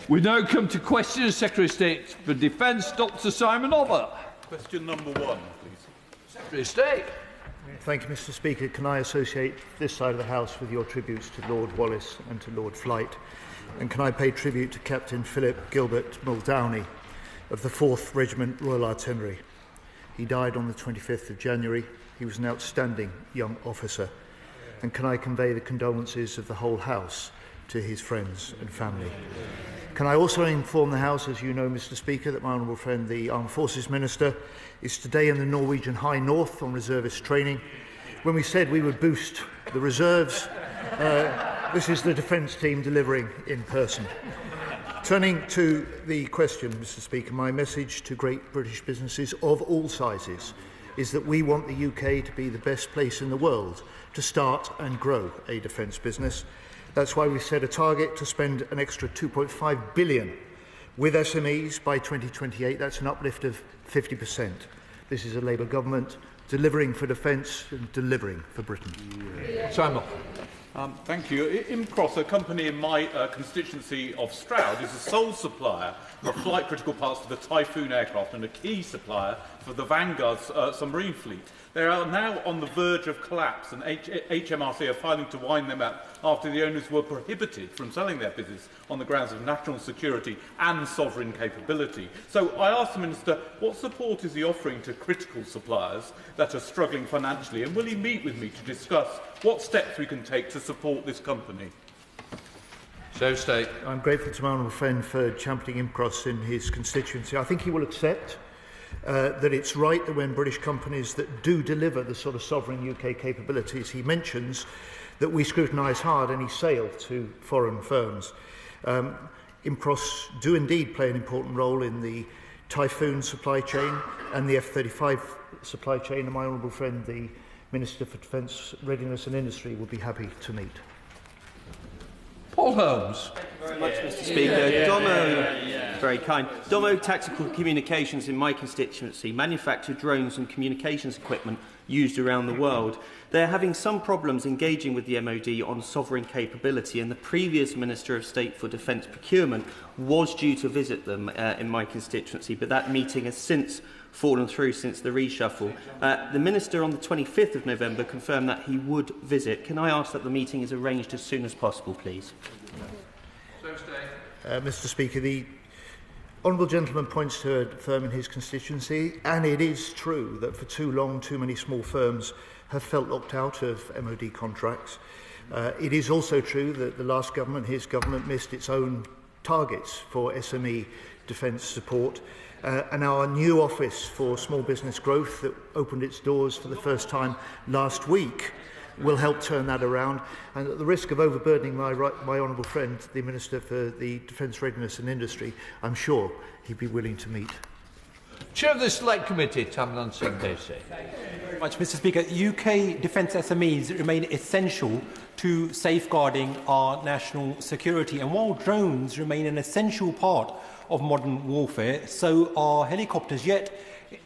We now come to questions. Secretary of State for Defence, Dr. Simon Opher. Question number 1, please. Secretary of State. Thank you, Mr. Speaker. Can I associate this side of the House with your tributes to Lord Wallace and to Lord Flight? And can I pay tribute to Captain Philip Gilbert Muldowney of the 4th Regiment Royal Artillery? He died on the 25th of January. He was an outstanding young officer. And can I convey the condolences of the whole House to his friends and family? Can I also inform the House, as you know, Mr. Speaker, that my honourable friend, the Armed Forces Minister, is today in the Norwegian High North on reservist training. When we said we would boost the reserves, this is the defence team delivering in person. Turning to the question, Mr. Speaker, my message to great British businesses of all sizes is that we want the UK to be the best place in the world to start and grow a defence business. That's why we set a target to spend an extra £2.5 billion with SMEs by 2028. That's an uplift of 50%. This is a Labour government delivering for defence and delivering for Britain. Simon. Thank you. Imcross, a company in my constituency of Stroud, is a sole supplier of flight critical parts for the Typhoon aircraft and a key supplier for the Vanguard's submarine fleet. They are now on the verge of collapse, and HMRC are filing to wind them up after the owners were prohibited from selling their business on the grounds of national security and sovereign capability. So I ask the Minister, what support is he offering to critical suppliers that are struggling financially, and will he meet with me to discuss what steps we can take to support this company? State. I'm grateful to my honourable friend for championing Imcross in his constituency. I think he will accept that it's right that when British companies that do deliver the sort of sovereign UK capabilities he mentions, that we scrutinise hard any sale to foreign firms. Imcross do indeed play an important role in the Typhoon supply chain and the F-35 supply chain, and my honourable friend, the Minister for Defence, Readiness and Industry, will be happy to meet. Paul Holmes. Thank you very much, Mr. Speaker. Domo, very kind. Domo Tactical Communications in my constituency manufacture drones and communications equipment used around the world. They're having some problems engaging with the MOD on sovereign capability, and the previous Minister of State for Defence Procurement was due to visit them in my constituency, but that meeting has since fallen through since the reshuffle. The Minister on the 25th of November confirmed that he would visit. Can I ask that the meeting is arranged as soon as possible, please? Mr. Speaker, the honourable gentleman points to a firm in his constituency, and it is true that for too long too many small firms have felt locked out of MOD contracts. It is also true that the last government, his government, missed its own targets for SME defence support. And our new Office for Small Business Growth that opened its doors for the first time last week will help turn that around. And at the risk of overburdening my honourable friend, the Minister for the Defence, Readiness and Industry, I'm sure he'd be willing to meet. Chair of the Select Committee, Tanmanjeet Singh Dhesi. Thank you very much, Mr. Speaker. UK defence SMEs remain essential to safeguarding our national security. And while drones remain an essential part of modern warfare, so are helicopters. Yet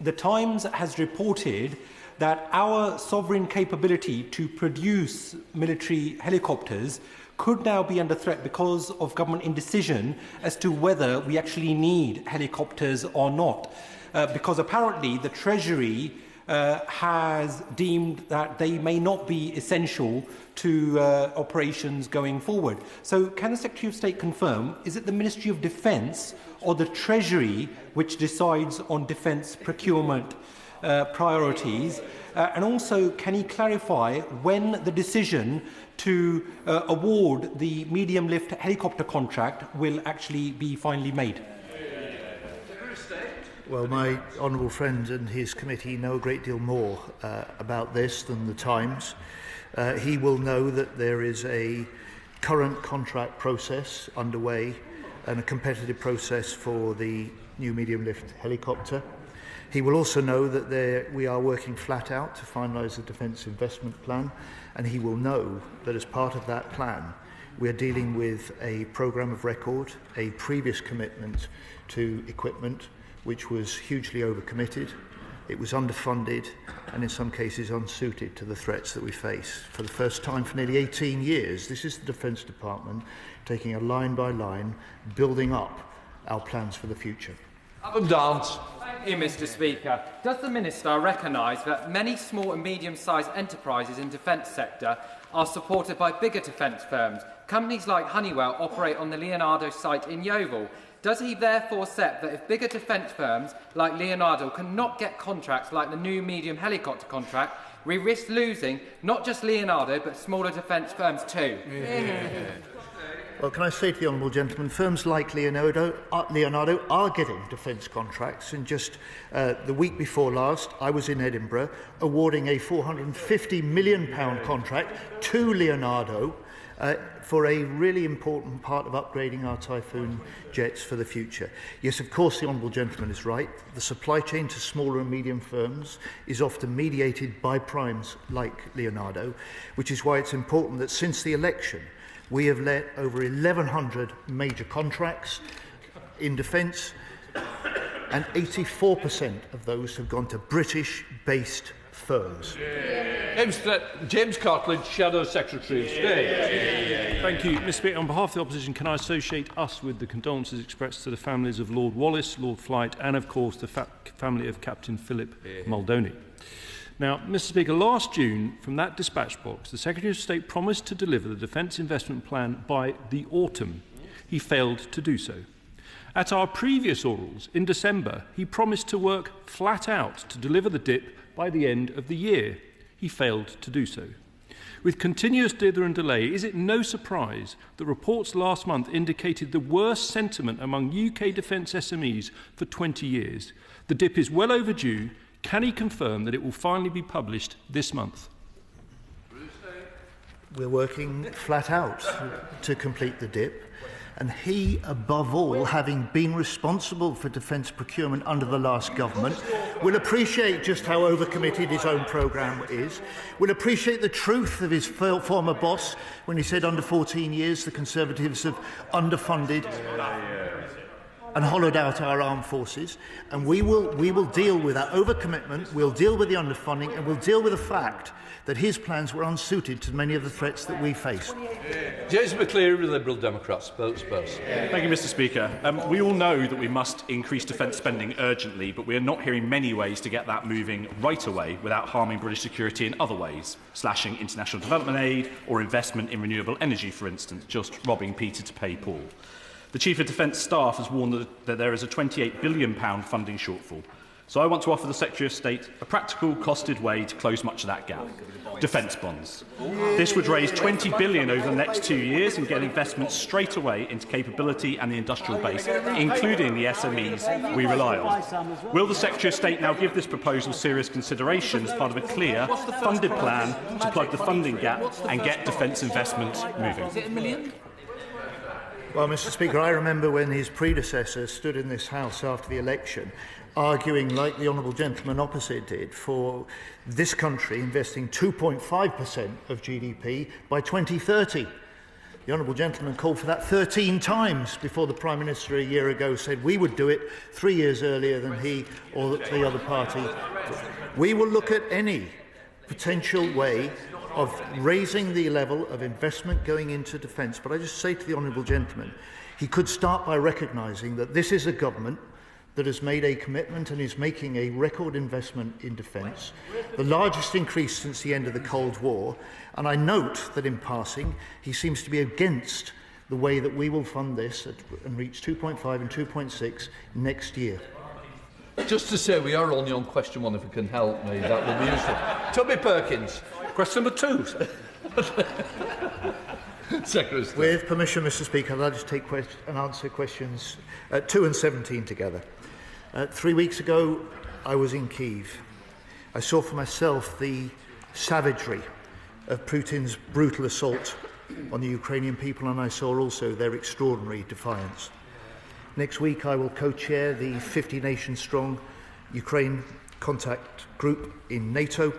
the Times has reported that our sovereign capability to produce military helicopters could now be under threat because of government indecision as to whether we actually need helicopters or not. Because apparently the Treasury has deemed that they may not be essential to operations going forward. So can the Secretary of State confirm, is it the Ministry of Defence or the Treasury which decides on defence procurement priorities? And also, can he clarify when the decision to award the medium-lift helicopter contract will actually be finally made? Well, my honourable friend and his committee know a great deal more about this than the Times. He will know that there is a current contract process underway and a competitive process for the new medium-lift helicopter. He will also know that we are working flat out to finalise the Defence Investment Plan, and he will know that as part of that plan we are dealing with a programme of record, a previous commitment to equipment which was hugely overcommitted, It was underfunded and in some cases unsuited to the threats that we face. For the first time for nearly 18 years, this is the Defence Department taking a line by line, building up our plans for the future. Adam Dance. Thank you, Mr. Speaker. Does the Minister recognise that many small and medium-sized enterprises in the defence sector are supported by bigger defence firms? Companies like Honeywell operate on the Leonardo site in Yeovil. Does he therefore accept that if bigger defence firms like Leonardo cannot get contracts like the new medium helicopter contract, we risk losing not just Leonardo but smaller defence firms too? Well, can I say to the honourable gentleman, firms like Leonardo are getting defence contracts, and just the week before last I was in Edinburgh awarding a £450 million contract to Leonardo for a really important part of upgrading our Typhoon jets for the future. Yes, of course, the honourable gentleman is right. The supply chain to smaller and medium firms is often mediated by primes like Leonardo, which is why it's important that since the election we have let over 1,100 major contracts in defence, and 84% of those have gone to British-based firms. James Cartlidge, Shadow Secretary of State. Thank you, Mr. Speaker. On behalf of the opposition, can I associate us with the condolences expressed to the families of Lord Wallace, Lord Flight, and of course the family of Captain Philip Muldowney. Now, Mr. Speaker, last June, from that dispatch box, the Secretary of State promised to deliver the Defence Investment Plan by the autumn. He failed to do so. At our previous orals, in December, he promised to work flat out to deliver the DIP by the end of the year. He failed to do so. With continuous dither and delay, is it no surprise that reports last month indicated the worst sentiment among UK defence SMEs for 20 years? The DIP is well overdue. Can he confirm that it will finally be published this month? We're working flat out to complete the DIP, and he, above all, having been responsible for defence procurement under the last government, will appreciate just how overcommitted his own programme is, will appreciate the truth of his former boss when he said under 14 years the Conservatives have underfunded and hollowed out our armed forces, and we will deal with that overcommitment, we'll deal with the underfunding, and we'll deal with the fact that his plans were unsuited to many of the threats that we face. James MacCleary, Liberal Democrats. Thank you, Mr. Speaker. We all know that we must increase defence spending urgently, but we are not hearing many ways to get that moving right away without harming British security in other ways, slashing international development aid or investment in renewable energy, for instance, just robbing Peter to pay Paul. The Chief of Defence Staff has warned that there is a £28 billion funding shortfall. So I want to offer the Secretary of State a practical, costed way to close much of that gap. Defence bonds. This would raise £20 billion over the next 2 years and get investment straight away into capability and the industrial base, including the SMEs we rely on. Will the Secretary of State now give this proposal serious consideration as part of a clear, funded plan to plug the funding gap and get defence investment moving? Well, Mr. Speaker, I remember when his predecessor stood in this House after the election arguing, like the honourable gentleman opposite did, for this country investing 2.5% of GDP by 2030. The honourable gentleman called for that 13 times before the Prime Minister a year ago said we would do it 3 years earlier than he or the other party. We will look at any potential way of raising the level of investment going into defence. But I just say to the honourable gentleman, he could start by recognising that this is a government that has made a commitment and is making a record investment in defence, the largest increase since the end of the Cold War. And I note that in passing, he seems to be against the way that we will fund this and reach 2.5 and 2.6 next year. Just to say, we are only on question one. If you can help me, that would be useful. Toby Perkins. Question number 2. Secretary. With permission, Mr. Speaker, I'd like to take and answer questions 2 and 17 together. 3 weeks ago, I was in Kyiv. I saw for myself the savagery of Putin's brutal assault on the Ukrainian people, and I saw also their extraordinary defiance. Next week, I will co-chair the 50-nation-strong Ukraine contact group in NATO,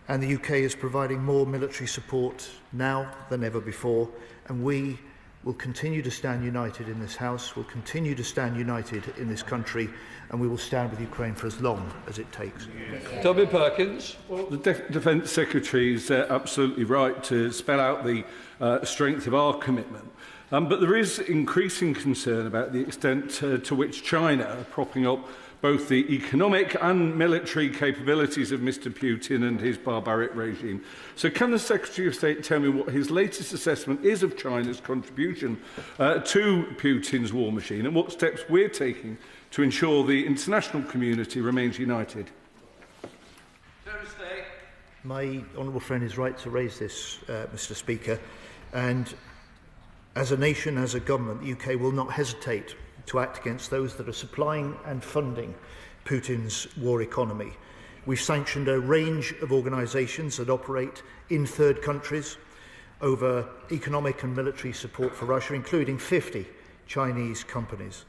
and the UK is providing more military support now than ever before, and we will continue to stand united in this House, will continue to stand united in this country, and we will stand with Ukraine for as long as it takes. Toby Perkins. Well, the Defence Secretary is absolutely right to spell out the strength of our commitment. But there is increasing concern about the extent to which China are propping up both the economic and military capabilities of Mr Putin and his barbaric regime. So can the Secretary of State tell me what his latest assessment is of China's contribution to Putin's war machine and what steps we're taking to ensure the international community remains united? My honourable friend is right to raise this, Mr Speaker, and as a nation, as a government, the UK will not hesitate to act against those that are supplying and funding Putin's war economy. We've sanctioned a range of organisations that operate in third countries over economic and military support for Russia, including 50 Chinese companies.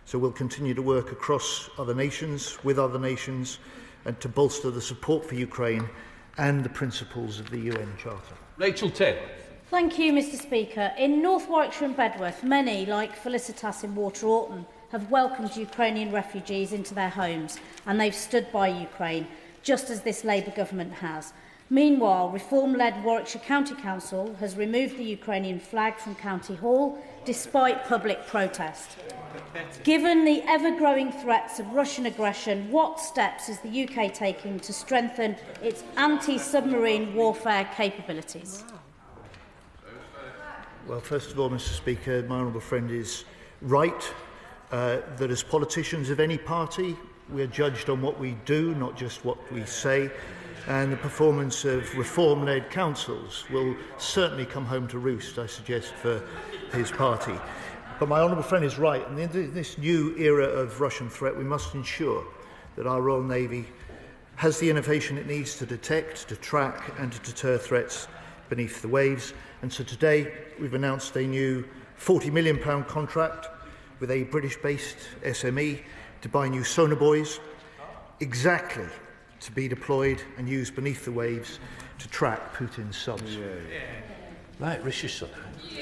So we'll continue to work across other nations, with other nations, and to bolster the support for Ukraine and the principles of the UN Charter. Rachel Taylor. Thank you, Mr Speaker. In North Warwickshire and Bedworth, many, like Felicitas in Northallerton, have welcomed Ukrainian refugees into their homes, and they've stood by Ukraine, just as this Labour government has. Meanwhile, Reform-led Warwickshire County Council has removed the Ukrainian flag from County Hall, despite public protest. Given the ever-growing threats of Russian aggression, what steps is the UK taking to strengthen its anti-submarine warfare capabilities? Well, first of all, Mr Speaker, my honourable friend is right that as politicians of any party, we are judged on what we do, not just what we say, and the performance of reform-led councils will certainly come home to roost, I suggest, for his party. But my honourable friend is right, and in this new era of Russian threat, we must ensure that our Royal Navy has the innovation it needs to detect, to track and to deter threats beneath the waves. And so today we've announced a new £40 million contract with a British-based SME to buy new sonar buoys, exactly to be deployed and used beneath the waves to track Putin's subs. Right, Rishi Sunak.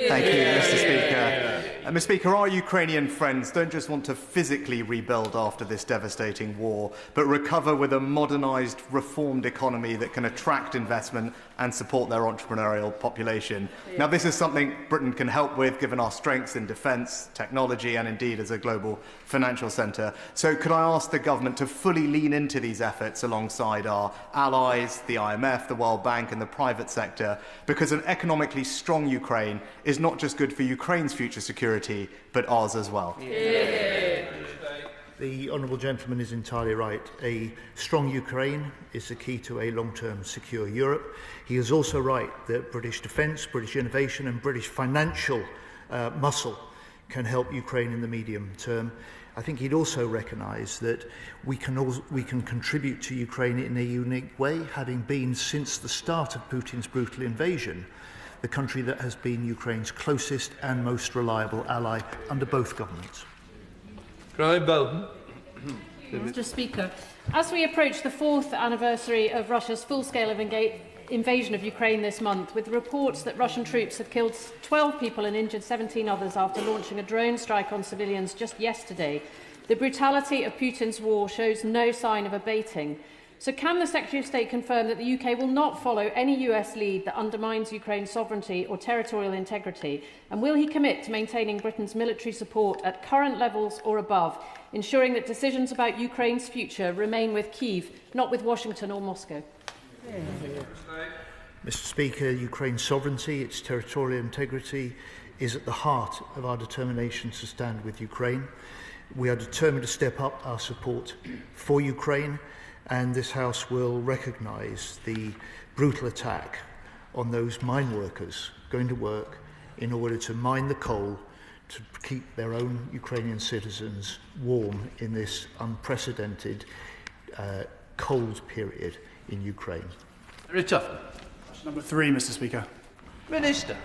Thank you, Mr Speaker. Mr Speaker, our Ukrainian friends don't just want to physically rebuild after this devastating war, but recover with a modernised, reformed economy that can attract investment and support their entrepreneurial population. Now, this is something Britain can help with, given our strengths in defence, technology and indeed as a global financial centre. So could I ask the government to fully lean into these efforts alongside our allies, the IMF, the World Bank and the private sector, because an economically strong Ukraine is not just good for Ukraine's future security, but ours as well. The honourable gentleman is entirely right. A strong Ukraine is the key to a long-term secure Europe. He is also right that British defence, British innovation and British financial muscle can help Ukraine in the medium term. I think he'd also recognise that we can contribute to Ukraine in a unique way, having been, since the start of Putin's brutal invasion, the country that has been Ukraine's closest and most reliable ally under both governments. Voaden. Mr Speaker, as we approach the 4th anniversary of Russia's full-scale invasion of Ukraine this month, with reports that Russian troops have killed 12 people and injured 17 others after launching a drone strike on civilians just yesterday, the brutality of Putin's war shows no sign of abating. So can the Secretary of State confirm that the UK will not follow any US lead that undermines Ukraine's sovereignty or territorial integrity? And will he commit to maintaining Britain's military support at current levels or above, ensuring that decisions about Ukraine's future remain with Kyiv, not with Washington or Moscow? Mr Speaker, Ukraine's sovereignty, its territorial integrity is at the heart of our determination to stand with Ukraine. We are determined to step up our support for Ukraine, and this House will recognise the brutal attack on those mine workers going to work in order to mine the coal to keep their own Ukrainian citizens warm in this unprecedented cold period in Ukraine. Richard. Number 3, Mr Speaker. Minister.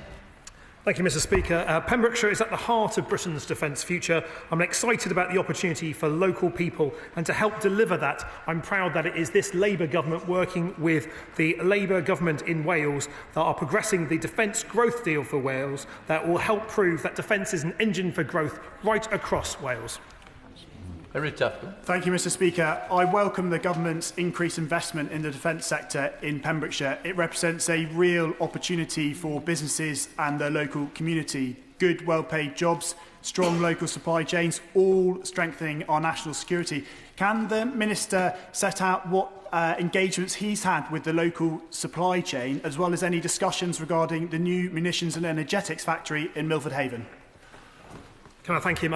Thank you, Mr. Speaker. Pembrokeshire is at the heart of Britain's defence future. I'm excited about the opportunity for local people, and to help deliver that, I'm proud that it is this Labour government working with the Labour government in Wales that are progressing the defence growth deal for Wales that will help prove that defence is an engine for growth right across Wales. Thank you, Mr. Speaker. I welcome the government's increased investment in the defence sector in Pembrokeshire. It represents a real opportunity for businesses and the local community. Good, well-paid jobs, strong local supply chains, all strengthening our national security. Can the Minister set out what engagements he's had with the local supply chain, as well as any discussions regarding the new munitions and energetics factory in Milford Haven? Can I thank him?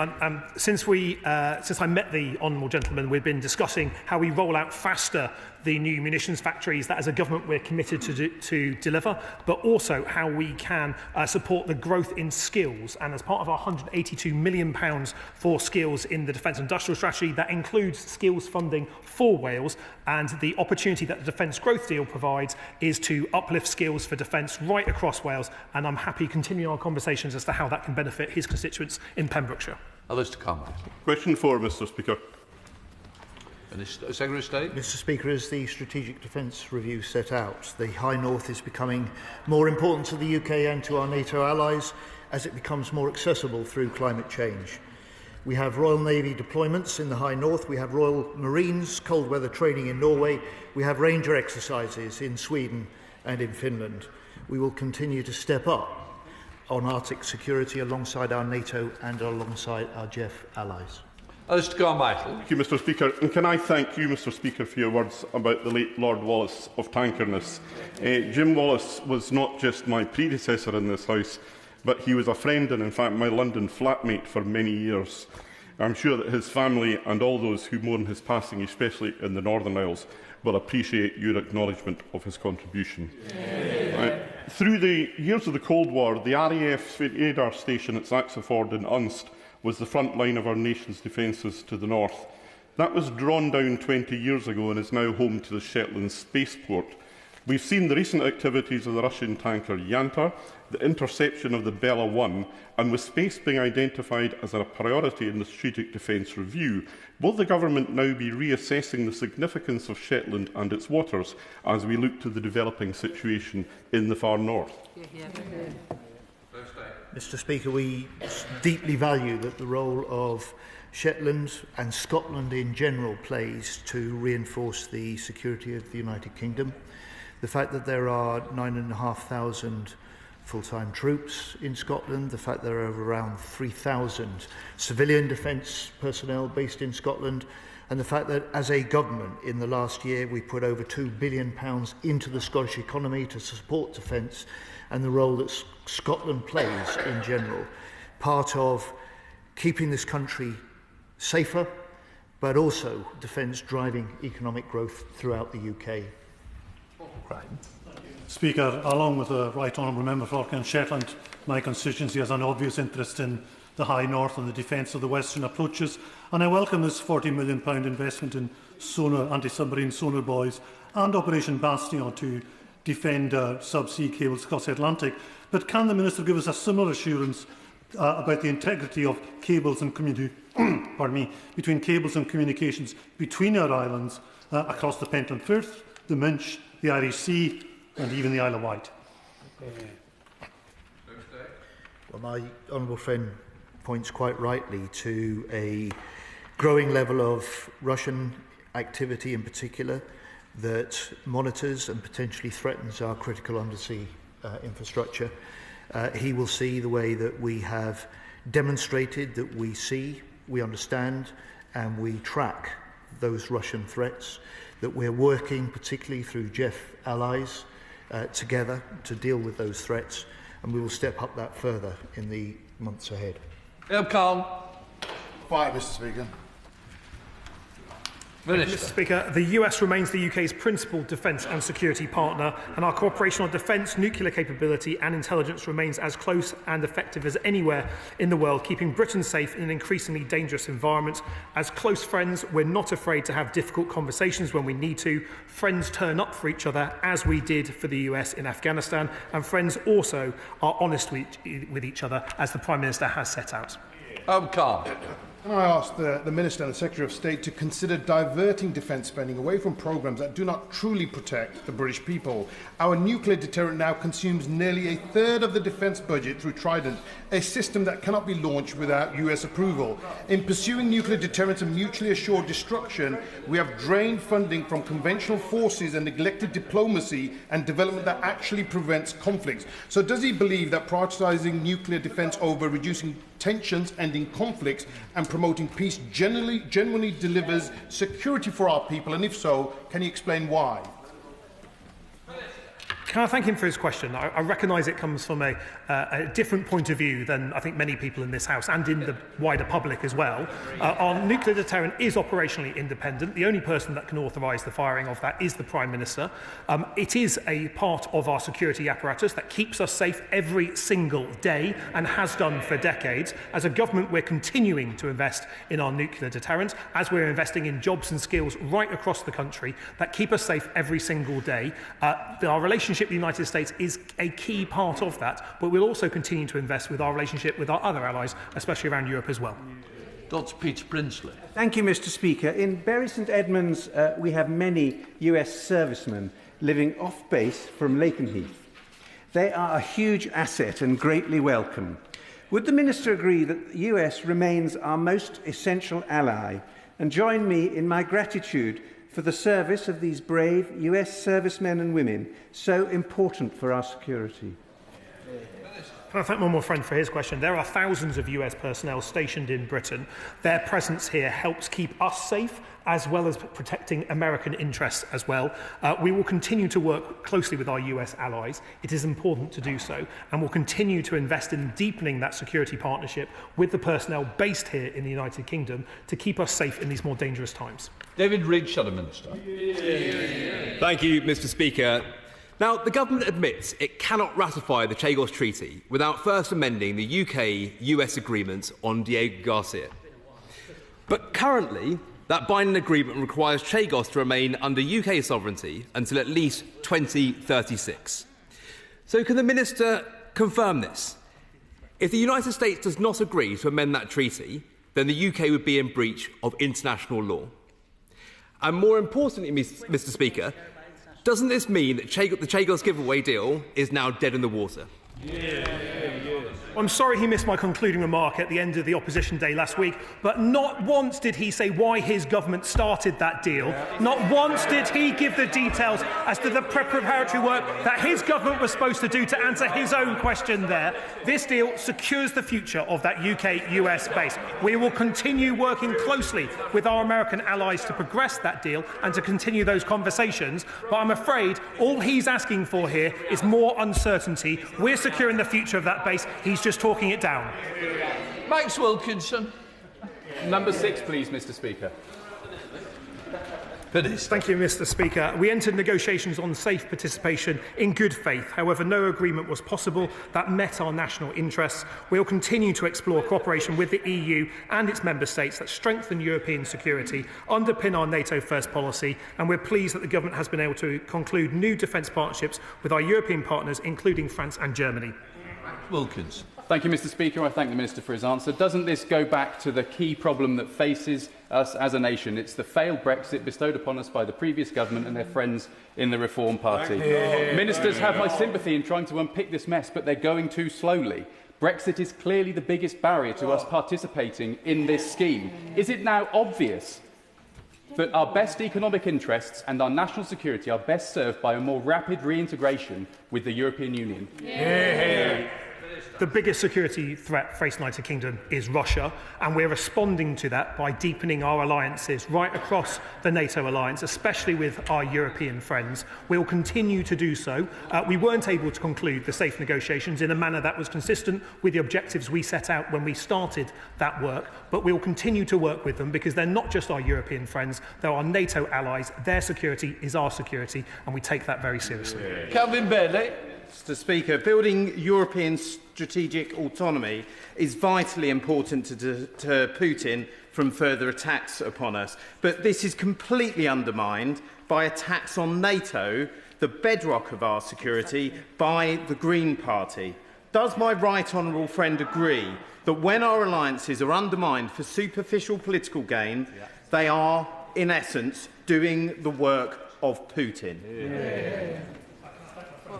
Since I met the honourable gentleman, we've been discussing how we roll out faster the new munitions factories that as a government we're committed to deliver, but also how we can support the growth in skills. And as part of our £182 million for skills in the Defence Industrial Strategy, that includes skills funding for Wales, and the opportunity that the Defence Growth Deal provides is to uplift skills for defence right across Wales, and I'm happy continuing our conversations as to how that can benefit his constituents in Pembrokeshire. Others to come. Question 4, Mr. Speaker. Secretary of State. Mr. Speaker, as the Strategic Defence Review set out, the High North is becoming more important to the UK and to our NATO allies as it becomes more accessible through climate change. We have Royal Navy deployments in the High North, we have Royal Marines cold weather training in Norway, we have Ranger exercises in Sweden and in Finland. We will continue to step up on Arctic security alongside our NATO and alongside our GEF allies. Thank you, Mr. Speaker. And can I thank you, Mr. Speaker, for your words about the late Lord Wallace of Tankerness. Jim Wallace was not just my predecessor in this House, but he was a friend and, in fact, my London flatmate for many years. I'm sure that his family and all those who mourn his passing, especially in the Northern Isles, will appreciate your acknowledgement of his contribution. Through the years of the Cold War, the RAF's radar station at Saxford in Unst was the front line of our nation's defences to the north. That was drawn down 20 years ago and is now home to the Shetland spaceport. We've seen the recent activities of the Russian tanker Yanta, the interception of the Bella 1, and with space being identified as a priority in the Strategic Defence Review, will the Government now be reassessing the significance of Shetland and its waters as we look to the developing situation in the far north? Mr. Speaker, we deeply value that the role of Shetland and Scotland in general plays to reinforce the security of the United Kingdom. The fact that there are 9,500 full-time troops in Scotland, the fact there are around 3,000 civilian defence personnel based in Scotland, and the fact that as a government in the last year we put over £2 billion into the Scottish economy to support defence, and the role that Scotland plays in general, part of keeping this country safer, but also defence driving economic growth throughout the UK. Speaker, along with the Right Honourable Member for Falkland and Shetland, my constituency has an obvious interest in the High North and the defence of the western approaches, and I welcome this £40 million investment in sonar, anti-submarine sonar buoys and Operation Bastion to defend subsea cables across the Atlantic. But can the Minister give us a similar assurance about the integrity of cables and between cables and communications between our islands across the Pentland Firth, the Minch, the Irish Sea and even the Isle of Wight? Well, my honourable friend points quite rightly to a growing level of Russian activity in particular that monitors and potentially threatens our critical undersea infrastructure. He will see the way that we have demonstrated that we see, we understand and we track those Russian threats, that we're working particularly through GEF allies together to deal with those threats, and we will step up that further in the months ahead. Calm. Quiet, Mr. Speaker. Mr. Speaker, the US remains the UK's principal defence and security partner, and our cooperation on defence, nuclear capability and intelligence remains as close and effective as anywhere in the world, keeping Britain safe in an increasingly dangerous environment. As close friends, we're not afraid to have difficult conversations when we need to. Friends turn up for each other, as we did for the US in Afghanistan, and friends also are honest with each other, as the Prime Minister has set out. Calm. Can I ask the Minister and the Secretary of State to consider diverting defence spending away from programmes that do not truly protect the British people? Our nuclear deterrent now consumes nearly a third of the defence budget through Trident, a system that cannot be launched without US approval. In pursuing nuclear deterrence and mutually assured destruction, we have drained funding from conventional forces and neglected diplomacy and development that actually prevents conflicts. So does he believe that prioritising nuclear defence over reducing tensions, ending conflicts and promoting peace genuinely delivers security for our people? And if so, can he explain why? Can I thank him for his question? I recognise it comes from a different point of view than I think many people in this House and in the wider public as well. Our nuclear deterrent is operationally independent. The only person that can authorise the firing of that is the Prime Minister. It is a part of our security apparatus that keeps us safe every single day and has done for decades. As a government, we're continuing to invest in our nuclear deterrent, as we're investing in jobs and skills right across the country that keep us safe every single day. Our relationship with the United States is a key part of that, but we'll also continue to invest with our relationship with our other allies, especially around Europe as well. Dr. Peter Prinsley. Thank you, Mr. Speaker. In Bury St Edmunds, we have many US servicemen living off base from Lakenheath. They are a huge asset and greatly welcome. Would the Minister agree that the US remains our most essential ally and join me in my gratitude for the service of these brave US servicemen and women, so important for our security? Can I thank one more friend for his question? There are thousands of US personnel stationed in Britain. Their presence here helps keep us safe, as well as protecting American interests as well. We will continue to work closely with our US allies. It is important to do so, and we'll continue to invest in deepening that security partnership with the personnel based here in the United Kingdom to keep us safe in these more dangerous times. David Reid, Shadow Minister. Thank you, Mr. Speaker. Now, the government admits it cannot ratify the Chagos Treaty without first amending the UK-US agreement on Diego Garcia. But currently, that binding agreement requires Chagos to remain under UK sovereignty until at least 2036. So can the Minister confirm this? If the United States does not agree to amend that treaty, then the UK would be in breach of international law. And more importantly, Mr. Speaker, doesn't this mean that the Chagos giveaway deal is now dead in the water? I'm sorry he missed my concluding remark at the end of the opposition day last week, but not once did he say why his government started that deal. Not once did he give the details as to the preparatory work that his government was supposed to do to answer his own question there. This deal secures the future of that UK-US base. We will continue working closely with our American allies to progress that deal and to continue those conversations, but I'm afraid all he's asking for here is more uncertainty. We're securing the future of that base. He's just talking it down. Max Wilkinson. Number 6, please, Mr. Speaker. Thank you, Mr. Speaker. We entered negotiations on safe participation in good faith. However, no agreement was possible that met our national interests. We will continue to explore cooperation with the EU and its member states that strengthen European security, underpin our NATO first policy, and we're pleased that the government has been able to conclude new defence partnerships with our European partners, including France and Germany. Wilkins. Thank you, Mr. Speaker. I thank the Minister for his answer. Doesn't this go back to the key problem that faces us as a nation? It's the failed Brexit bestowed upon us by the previous government and their friends in the Reform Party. Ministers have my sympathy in trying to unpick this mess, but they're going too slowly. Brexit is clearly the biggest barrier to us participating in this scheme. Is it now obvious that our best economic interests and our national security are best served by a more rapid reintegration with the European Union? The biggest security threat facing the United Kingdom is Russia, and we're responding to that by deepening our alliances right across the NATO alliance, especially with our European friends. We'll continue to do so. We weren't able to conclude the safe negotiations in a manner that was consistent with the objectives we set out when we started that work, but we'll continue to work with them because they're not just our European friends, they're our NATO allies. Their security is our security, and we take that very seriously. Calvin Bailey. Mr. Speaker, building European strategic autonomy is vitally important to deter Putin from further attacks upon us. But this is completely undermined by attacks on NATO, the bedrock of our security, by the Green Party. Does my right honourable friend agree that when our alliances are undermined for superficial political gain, they are, in essence, doing the work of Putin?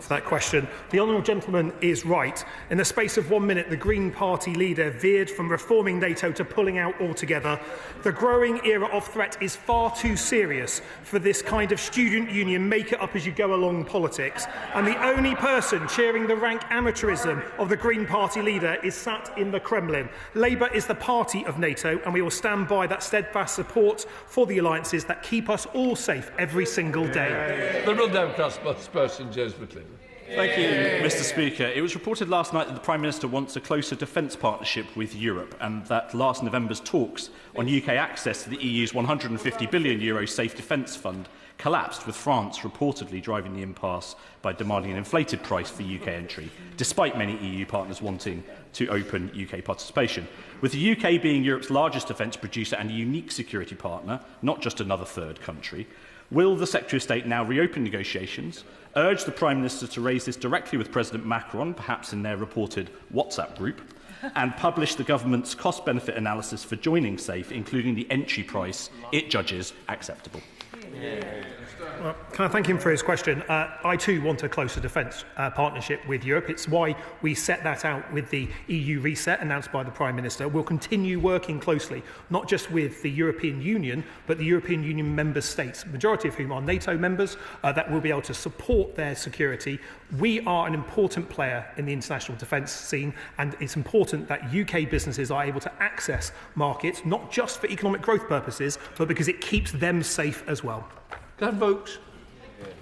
For that question, the honourable gentleman is right. In the space of 1 minute, the Green Party leader veered from reforming NATO to pulling out altogether. The growing era of threat is far too serious for this kind of student union make-it-up-as-you-go-along politics, and the only person cheering the rank amateurism of the Green Party leader is sat in the Kremlin. Labour is the party of NATO, and we will stand by that steadfast support for the alliances that keep us all safe every single day. The rundown person, James MacCleary. Thank you, Mr. Speaker. It was reported last night that the Prime Minister wants a closer defence partnership with Europe, and that last November's talks on UK access to the EU's €150 billion Safe Defence Fund collapsed, with France reportedly driving the impasse by demanding an inflated price for UK entry, despite many EU partners wanting to open UK participation. With the UK being Europe's largest defence producer and a unique security partner, not just another third country, will the Secretary of State now reopen negotiations, urge the Prime Minister to raise this directly with President Macron, perhaps in their reported WhatsApp group, and publish the government's cost-benefit analysis for joining SAFE, including the entry price it judges acceptable? Well, can I thank him for his question? I too want a closer defence partnership with Europe. It's why we set that out with the EU reset announced by the Prime Minister. We'll continue working closely, not just with the European Union, but the European Union member states, the majority of whom are NATO members, that will be able to support their security. We are an important player in the international defence scene, and it's important that UK businesses are able to access markets, not just for economic growth purposes, but because it keeps them safe as well. Dan Vokes.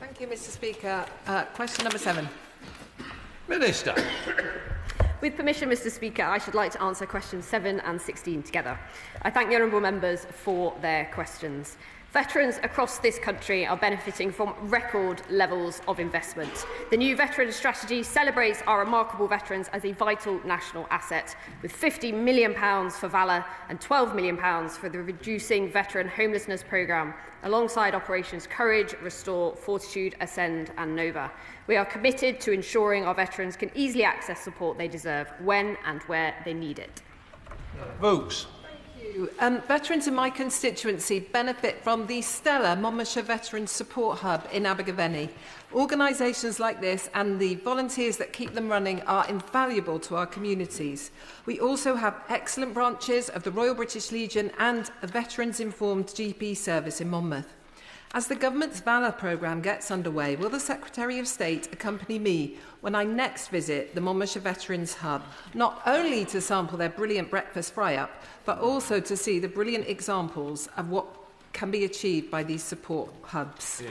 Thank you, Mr. Speaker. Question number 7. Minister. With permission, Mr. Speaker, I should like to answer questions 7 and 16 together. I thank the honourable members for their questions. Veterans across this country are benefiting from record levels of investment. The new veteran strategy celebrates our remarkable veterans as a vital national asset, with £50 million for Valour and £12 million for the Reducing Veteran Homelessness Programme, alongside Operations Courage, Restore, Fortitude, Ascend and Nova. We are committed to ensuring our veterans can easily access support they deserve when and where they need it. Vokes. Veterans in my constituency benefit from the stellar Monmouthshire Veterans Support Hub in Abergavenny. Organisations like this and the volunteers that keep them running are invaluable to our communities. We also have excellent branches of the Royal British Legion and a veterans-informed GP service in Monmouth. As the government's Valour programme gets underway, will the Secretary of State accompany me when I next visit the Monmouthshire Veterans Hub, not only to sample their brilliant breakfast fry-up, but also to see the brilliant examples of what can be achieved by these support hubs?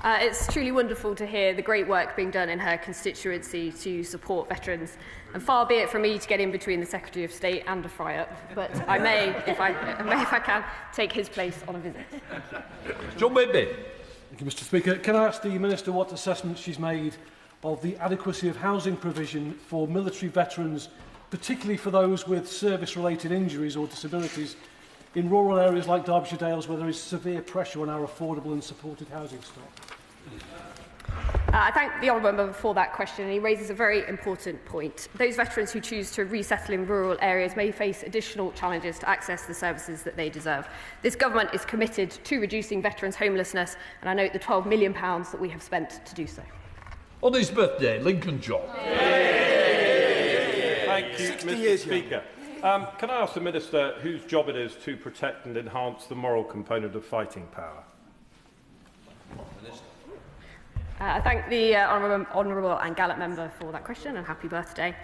It's truly wonderful to hear the great work being done in her constituency to support veterans. And far be it from me to get in between the Secretary of State and a fry-up, but I may, if I can, take his place on a visit. John Whitby. Thank you, Mr. Speaker. Can I ask the Minister what assessment she's made of the adequacy of housing provision for military veterans, particularly for those with service-related injuries or disabilities, in rural areas like Derbyshire Dales, where there is severe pressure on our affordable and supported housing stock? I thank the honourable member for that question, and he raises a very important point. Those veterans who choose to resettle in rural areas may face additional challenges to access the services that they deserve. This government is committed to reducing veterans' homelessness, and I note the £12 million that we have spent to do so. On his birthday, Lincoln John. Thank you, Mr. Speaker. Can I ask the Minister whose job it is to protect and enhance the moral component of fighting power? I thank the honourable and gallant member for that question, and happy birthday.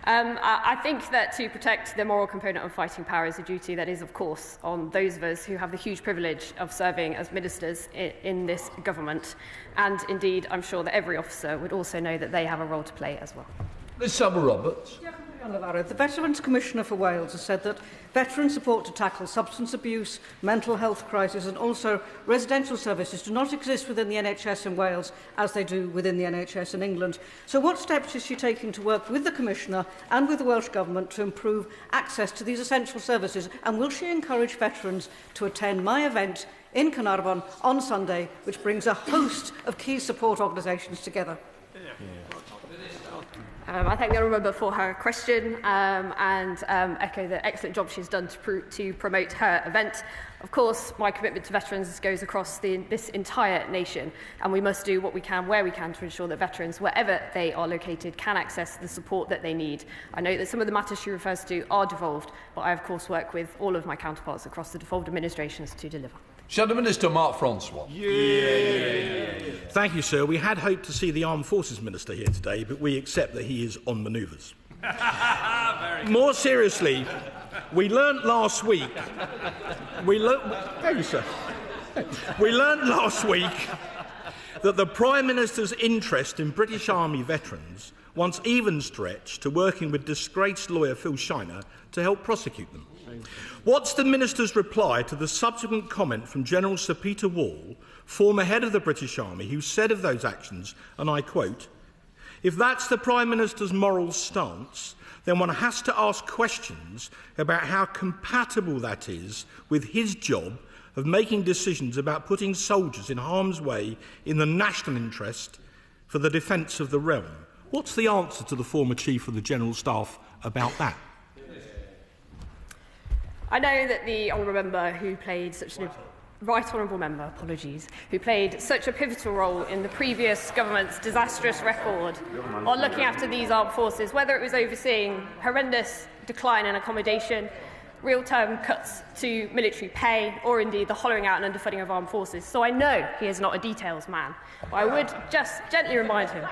I think that to protect the moral component of fighting power is a duty that is, of course, on those of us who have the huge privilege of serving as ministers in this government. And indeed, I'm sure that every officer would also know that they have a role to play as well. Ms Summer Roberts. The Veterans Commissioner for Wales has said that veteran support to tackle substance abuse, mental health crisis and also residential services do not exist within the NHS in Wales as they do within the NHS in England. So what steps is she taking to work with the Commissioner and with the Welsh Government to improve access to these essential services? And will she encourage veterans to attend my event in Carnarvon on Sunday, which brings a host of key support organisations together? I thank the honourable member for her question and echo the excellent job she's done to promote her event. Of course, my commitment to veterans goes across this entire nation, and we must do what we can, where we can, to ensure that veterans, wherever they are located, can access the support that they need. I know that some of the matters she refers to are devolved, but I, of course, work with all of my counterparts across the devolved administrations to deliver. Shadow Minister Mark Francois. Thank you, sir. We had hoped to see the Armed Forces Minister here today, but we accept that he is on manoeuvres. More seriously, we learnt last week... Thank you, sir. We learnt last week that the Prime Minister's interest in British Army veterans once even stretched to working with disgraced lawyer Phil Shiner to help prosecute them. What's the Minister's reply to the subsequent comment from General Sir Peter Wall, former head of the British Army, who said of those actions, and I quote, "If that's the Prime Minister's moral stance, then one has to ask questions about how compatible that is with his job of making decisions about putting soldiers in harm's way in the national interest for the defence of the realm." What's the answer to the former Chief of the General Staff about that? I know that the honourable member who played such an who played such a pivotal role in the previous government's disastrous record on looking after these armed forces, whether it was overseeing horrendous decline in accommodation, real-term cuts to military pay, or indeed the hollowing out and underfunding of armed forces. So I know he is not a details man, but I would just gently remind him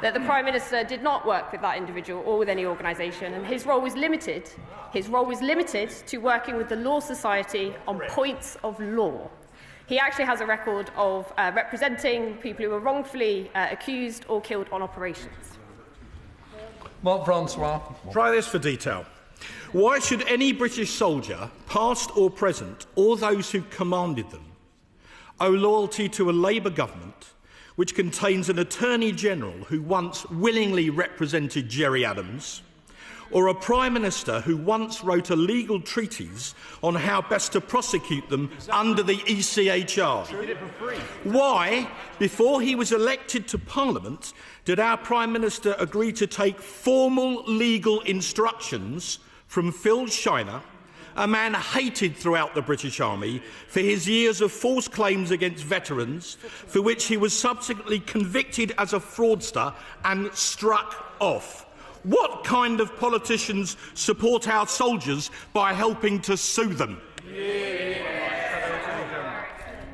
that the Prime Minister did not work with that individual or with any organisation, and his role was limited. His role was limited to working with the Law Society on points of law. He actually has a record of representing people who were wrongfully accused or killed on operations. Mark Francois. Try this for detail. Why should any British soldier, past or present, or those who commanded them, owe loyalty to a Labour government which contains an Attorney General who once willingly represented Gerry Adams, or a Prime Minister who once wrote a legal treatise on how best to prosecute them under the ECHR? Why, before he was elected to Parliament, did our Prime Minister agree to take formal legal instructions from Phil Shiner, a man hated throughout the British Army for his years of false claims against veterans, for which he was subsequently convicted as a fraudster and struck off? What kind of politicians support our soldiers by helping to sue them?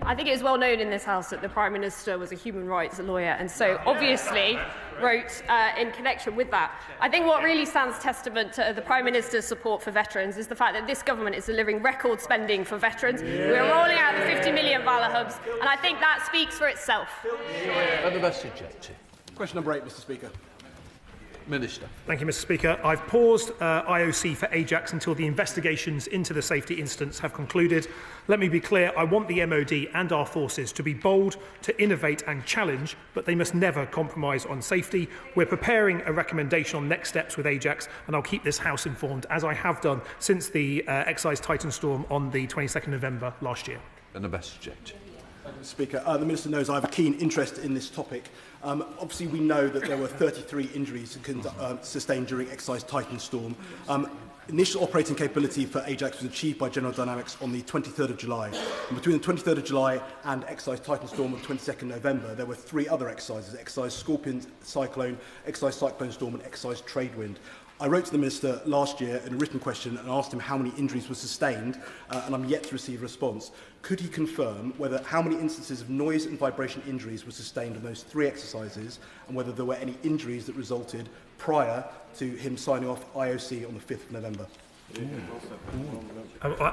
I think it is well known in this House that the Prime Minister was a human rights lawyer, and so obviously wrote in connection with that. I think what really stands testament to the Prime Minister's support for veterans is the fact that this government is delivering record spending for veterans. We're rolling out the 50 million Valor hubs, and I think that speaks for itself. And the message, Question number 8, Mr. Speaker. Minister. Thank you, Mr. Speaker. I've paused IOC for Ajax until the investigations into the safety incidents have concluded. Let me be clear, I want the MOD and our forces to be bold, to innovate and challenge, but they must never compromise on safety. We're preparing a recommendation on next steps with Ajax, and I'll keep this House informed, as I have done since the Excise Titan storm on the 22nd November last year. And the message. Mr. Speaker, the Minister knows I have a keen interest in this topic. Obviously, we know that there were 33 injuries sustained during Excise Titan storm. Initial operating capability for Ajax was achieved by General Dynamics on the 23rd of July. And between the 23rd of July and Excise Titan storm on the 22nd November, there were 3 other excises: Excise Scorpion Cyclone, Excise Cyclone Storm and Excise Tradewind. I wrote to the Minister last year in a written question and asked him how many injuries were sustained, and I'm yet to receive a response. Could he confirm how many instances of noise and vibration injuries were sustained on those 3 exercises, and whether there were any injuries that resulted prior to him signing off IOC on the 5th of November?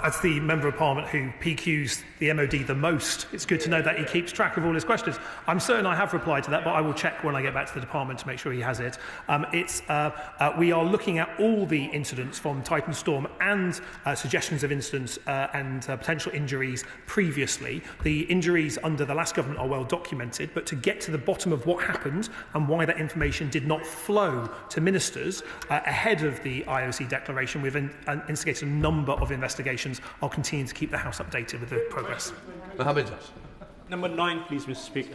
As the Member of Parliament who PQs the MOD the most, it's good to know that he keeps track of all his questions. I'm certain I have replied to that, but I will check when I get back to the Department to make sure he has it. We are looking at all the incidents from Titan Storm and suggestions of incidents and potential injuries previously. The injuries under the last government are well documented, but to get to the bottom of what happened and why that information did not flow to ministers ahead of the IOC declaration, we've instigated a number of investigations. I'll continue to keep the House updated with the progress. Number 9, please, Mr. Speaker.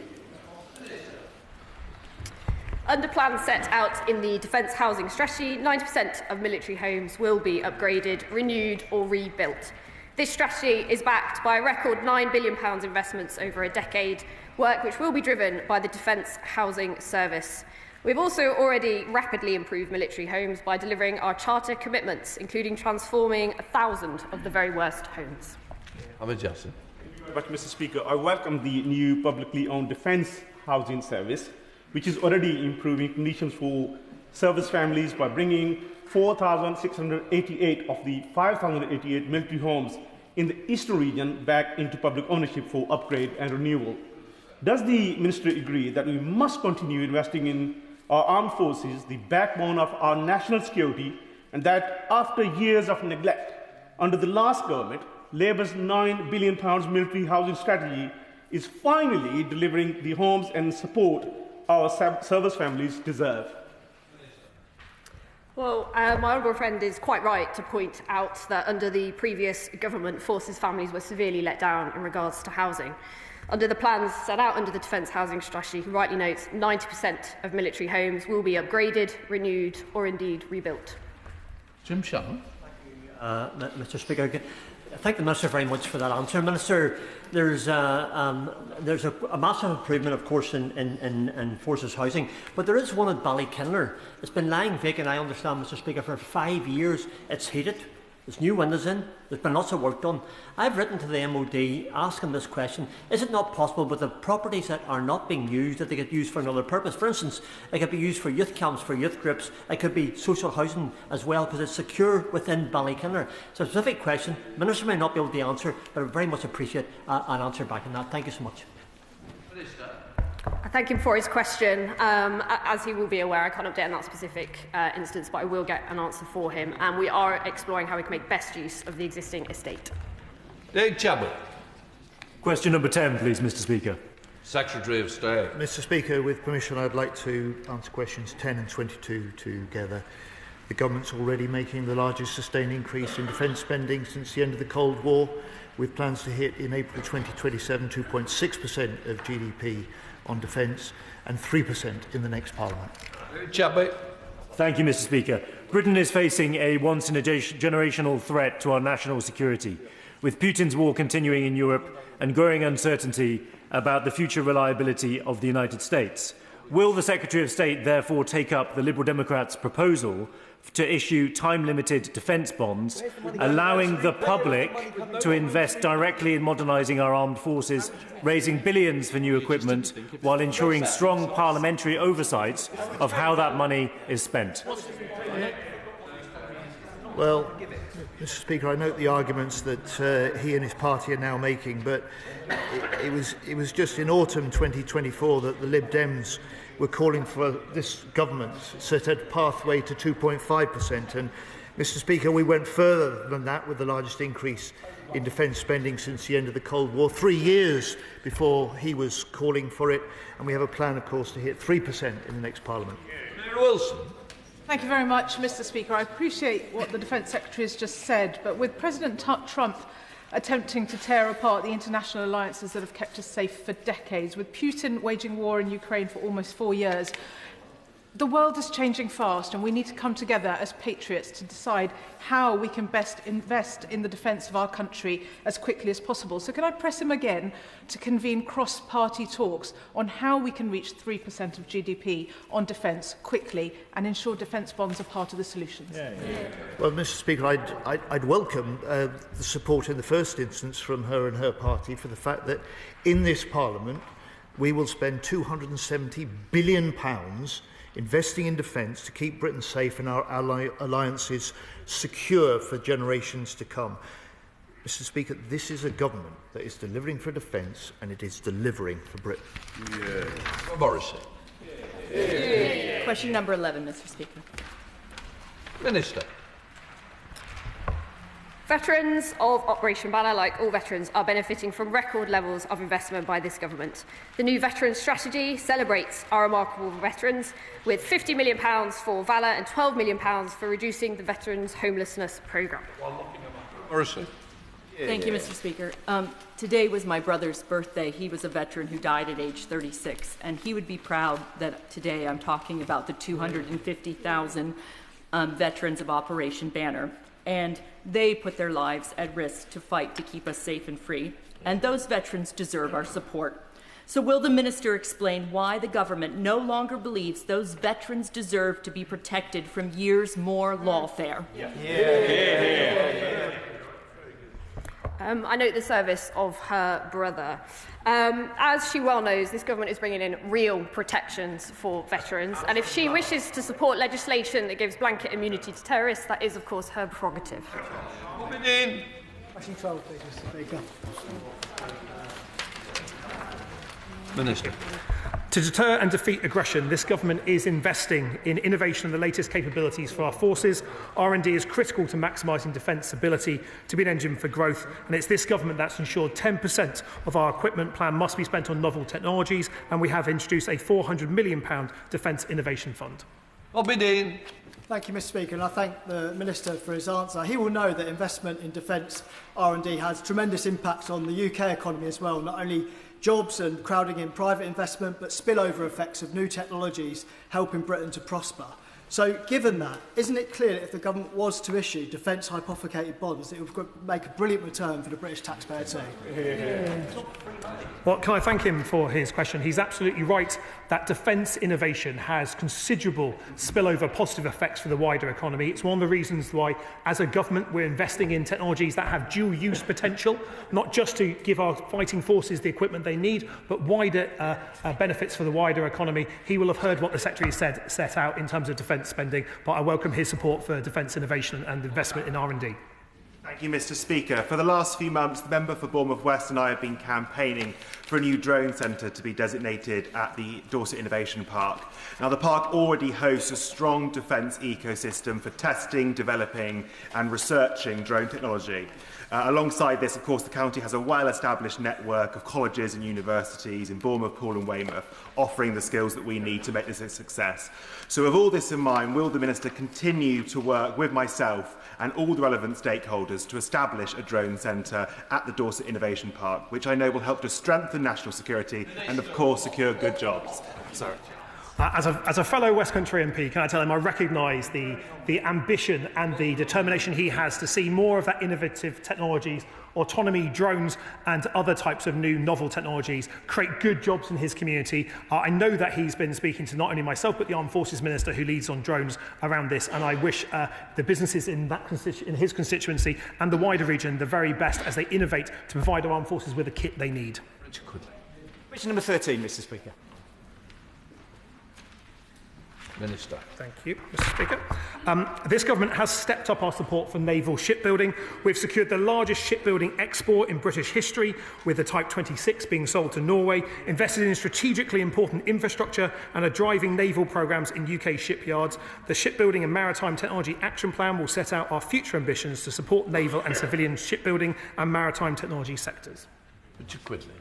Under plans set out in the Defence Housing Strategy, 90% of military homes will be upgraded, renewed or rebuilt. This strategy is backed by a record £9 billion investments over a decade, work which will be driven by the Defence Housing Service. We've also already rapidly improved military homes by delivering our charter commitments, including transforming 1,000 of the very worst homes. Mr. Speaker, I welcome the new publicly owned Defence Housing Service, which is already improving conditions for service families by bringing 4,688 of the 5,088 military homes in the eastern region back into public ownership for upgrade and renewal. Does the Minister agree that we must continue investing in our armed forces, the backbone of our national security, and that after years of neglect under the last government, Labour's £9 billion military housing strategy is finally delivering the homes and support our service families deserve? Well, my honourable friend is quite right to point out that under the previous government, forces families were severely let down in regards to housing. Under the plans set out under the Defence Housing Strategy, he rightly notes 90% of military homes will be upgraded, renewed or indeed rebuilt. Jim Shannon. Mr. Speaker, I thank the Minister very much for that answer. Minister, there's a massive improvement, of course, in forces housing, but there is one at Ballykinler. It's been lying vacant, I understand, Mr. Speaker, for 5 years. It's heated. There's new windows in. There's been lots of work done. I've written to the MOD asking this question. Is it not possible with the properties that are not being used that they get used for another purpose? For instance, it could be used for youth camps, for youth groups. It could be social housing as well because it's secure within Ballykinler. It's a specific question. The Minister may not be able to answer, but I very much appreciate an answer back on that. Thank you so much. I thank him for his question. As he will be aware, I can't update on that specific instance, but I will get an answer for him. And we are exploring how we can make best use of the existing estate. Question number 10, please, Mr. Speaker. Secretary of State. Mr. Speaker, with permission, I'd like to answer questions 10 and 22 together. The government's already making the largest sustained increase in defence spending since the end of the Cold War, with plans to hit in April 2027 2.6% of GDP on defence and 3% in the next Parliament. Thank you, Mr. Speaker. Britain is facing a once-in-a-generational threat to our national security, with Putin's war continuing in Europe and growing uncertainty about the future reliability of the United States. Will the Secretary of State therefore take up the Liberal Democrats' proposal to issue time-limited defence bonds, allowing the public to invest directly in modernising our armed forces, raising billions for new equipment, while ensuring strong parliamentary oversight of how that money is spent? Well, Mr. Speaker, I note the arguments that he and his party are now making, but it was just in autumn 2024 that the Lib Dems were calling for this government to set a pathway to 2.5%. And, Mr. Speaker, we went further than that with the largest increase in defence spending since the end of the Cold War, 3 years before he was calling for it. And we have a plan, of course, to hit 3% in the next Parliament. Wilson. Thank you very much, Mr. Speaker. I appreciate what the Defence Secretary has just said, but with President Trump attempting to tear apart the international alliances that have kept us safe for decades, with Putin waging war in Ukraine for almost 4 years, The world is changing fast, and we need to come together as patriots to decide how we can best invest in the defence of our country as quickly as possible. So can I press him again to convene cross-party talks on how we can reach 3% of GDP on defence quickly and ensure defence bonds are part of the solutions? Well, Mr. Speaker, I'd welcome the support in the first instance from her and her party for the fact that in this Parliament we will spend £270 billion investing in defence to keep Britain safe and our alliances secure for generations to come. Mr. Speaker, this is a government that is delivering for defence, and it is delivering for Britain. Morrissey. Question number 11, Mr. Speaker. Minister. Veterans of Operation Banner, like all veterans, are benefiting from record levels of investment by this government. The new veterans strategy celebrates our remarkable veterans with £50 million for Valour and £12 million for reducing the veterans' homelessness programme. Morrison. Thank you, Mr. Speaker. Today was my brother's birthday. He was a veteran who died at age 36, and he would be proud that today I'm talking about the 250,000 veterans of Operation Banner. And they put their lives at risk to fight to keep us safe and free. And those veterans deserve our support. So will the Minister explain why the government no longer believes those veterans deserve to be protected from years more lawfare? I note the service of her brother. As she well knows, this government is bringing in real protections for veterans, and if she wishes to support legislation that gives blanket immunity to terrorists, that is, of course, her prerogative. Question 12, please, Mr. Speaker. Minister. To deter and defeat aggression, this government is investing in innovation and the latest capabilities for our forces. R&D is critical to maximising defence ability to be an engine for growth, and it's this government that's ensured 10% of our equipment plan must be spent on novel technologies, and we have introduced a £400 million Defence Innovation Fund. Thank you, Mr. Speaker, and I thank the Minister for his answer. He will know that investment in defence R&D has tremendous impacts on the UK economy as well, not only jobs and crowding in private investment, but spillover effects of new technologies helping Britain to prosper. So, given that, isn't it clear that if the government was to issue defence hypothecated bonds, it would make a brilliant return for the British taxpayer too? Well, can I thank him for his question? He's absolutely right that defence innovation has considerable spillover positive effects for the wider economy. It's one of the reasons why, as a government, we're investing in technologies that have dual-use potential, not just to give our fighting forces the equipment they need, but wider benefits for the wider economy. He will have heard what the Secretary set out in terms of defence spending, but I welcome his support for defence innovation and investment in R&D. Thank you, Mr. Speaker. For the last few months, the member for Bournemouth West and I have been campaigning for a new drone centre to be designated at the Dorset Innovation Park. Now, the park already hosts a strong defence ecosystem for testing, developing and researching drone technology. Alongside this, of course, the county has a well-established network of colleges and universities in Bournemouth, Poole and Weymouth, offering the skills that we need to make this a success. So with all this in mind, will the Minister continue to work with myself and all the relevant stakeholders to establish a drone centre at the Dorset Innovation Park, which I know will help to strengthen national security and, of course, secure good jobs? Sorry. As a fellow West Country MP, can I tell him I recognise the ambition and the determination he has to see more of that innovative technologies, autonomy, drones and other types of new novel technologies create good jobs in his community. I know that he's been speaking to not only myself but the Armed Forces Minister who leads on drones around this, and I wish the businesses in his constituency and the wider region the very best as they innovate to provide our armed forces with the kit they need. Question number 13, Mr. Speaker. Minister. Thank you, Mr. Speaker. This government has stepped up our support for naval shipbuilding. We've secured the largest shipbuilding export in British history, with the Type 26 being sold to Norway, invested in strategically important infrastructure and are driving naval programmes in UK shipyards. The Shipbuilding and Maritime Technology Action Plan will set out our future ambitions to support naval and civilian shipbuilding and maritime technology sectors. Richard Quigley.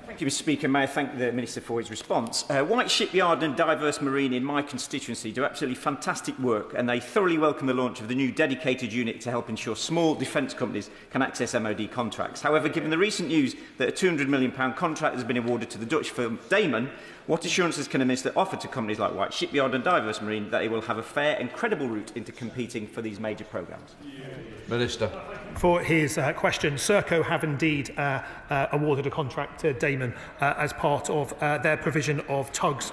Thank Thank you, Mr Speaker. May I thank the Minister for his response. White Shipyard and Diverse Marine in my constituency do absolutely fantastic work, and they thoroughly welcome the launch of the new dedicated unit to help ensure small defence companies can access MOD contracts. However, given the recent news that a £200 million contract has been awarded to the Dutch firm Devon, what assurances can a minister offer to companies like White Shipyard and Diverse Marine that they will have a fair and credible route into competing for these major programmes? Minister. For his question, Serco have indeed awarded a contract to Damon as part of their provision of tugs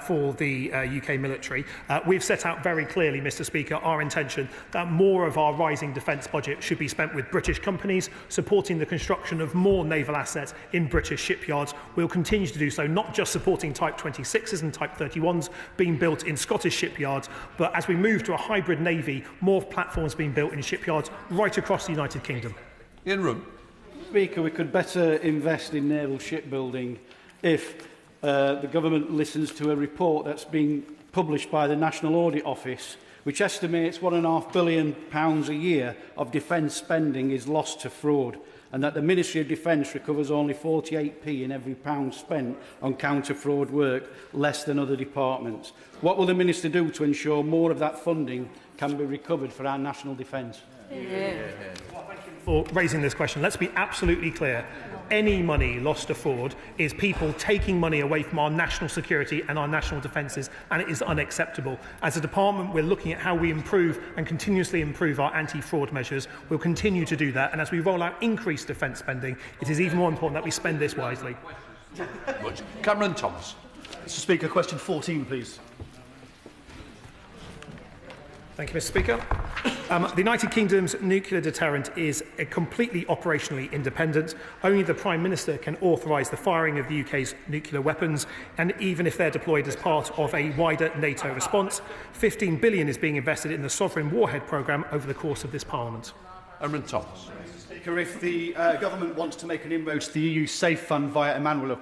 for the UK military. We've set out very clearly, Mr Speaker, our intention that more of our rising defence budget should be spent with British companies, supporting the construction of more naval assets in British shipyards. We'll continue to do so, not just supporting Type 26s and Type 31s being built in Scottish shipyards, but as we move to a hybrid navy, more platforms being built in shipyards right across the United Kingdom. In room. Speaker, we could better invest in naval shipbuilding if the government listens to a report that's been published by the National Audit Office, which estimates £1.5 billion a year of defence spending is lost to fraud, and that the Ministry of Defence recovers only 48p in every pound spent on counter-fraud work, less than other departments. What will the Minister do to ensure more of that funding can be recovered for our national defence? For raising this question, let's be absolutely clear. Any money lost to fraud is people taking money away from our national security and our national defences, and it is unacceptable. As a department, we're looking at how we improve and continuously improve our anti-fraud measures. We'll continue to do that, and as we roll out increased defence spending, it is even more important that we spend this wisely. Cameron Thomas. Mr Speaker, question 14, please. Thank you, Mr Speaker. The United Kingdom's nuclear deterrent is completely operationally independent. Only the Prime Minister can authorise the firing of the UK's nuclear weapons, and even if they're deployed as part of a wider NATO response, £15 billion is being invested in the Sovereign Warhead programme over the course of this Parliament. Cameron Thomas. Speaker, if the government wants to make an inroad to the EU Safe Fund via Emmanuel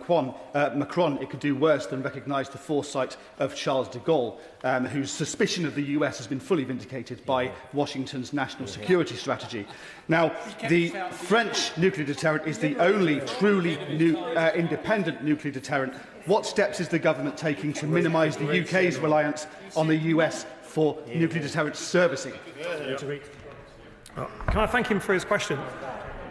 Macron, it could do worse than recognise the foresight of Charles de Gaulle, whose suspicion of the US has been fully vindicated by Washington's national security strategy. Now, the French nuclear deterrent is the only truly independent nuclear deterrent. What steps is the government taking to minimise the UK's reliance on the US for nuclear deterrent servicing? Can I thank him for his question?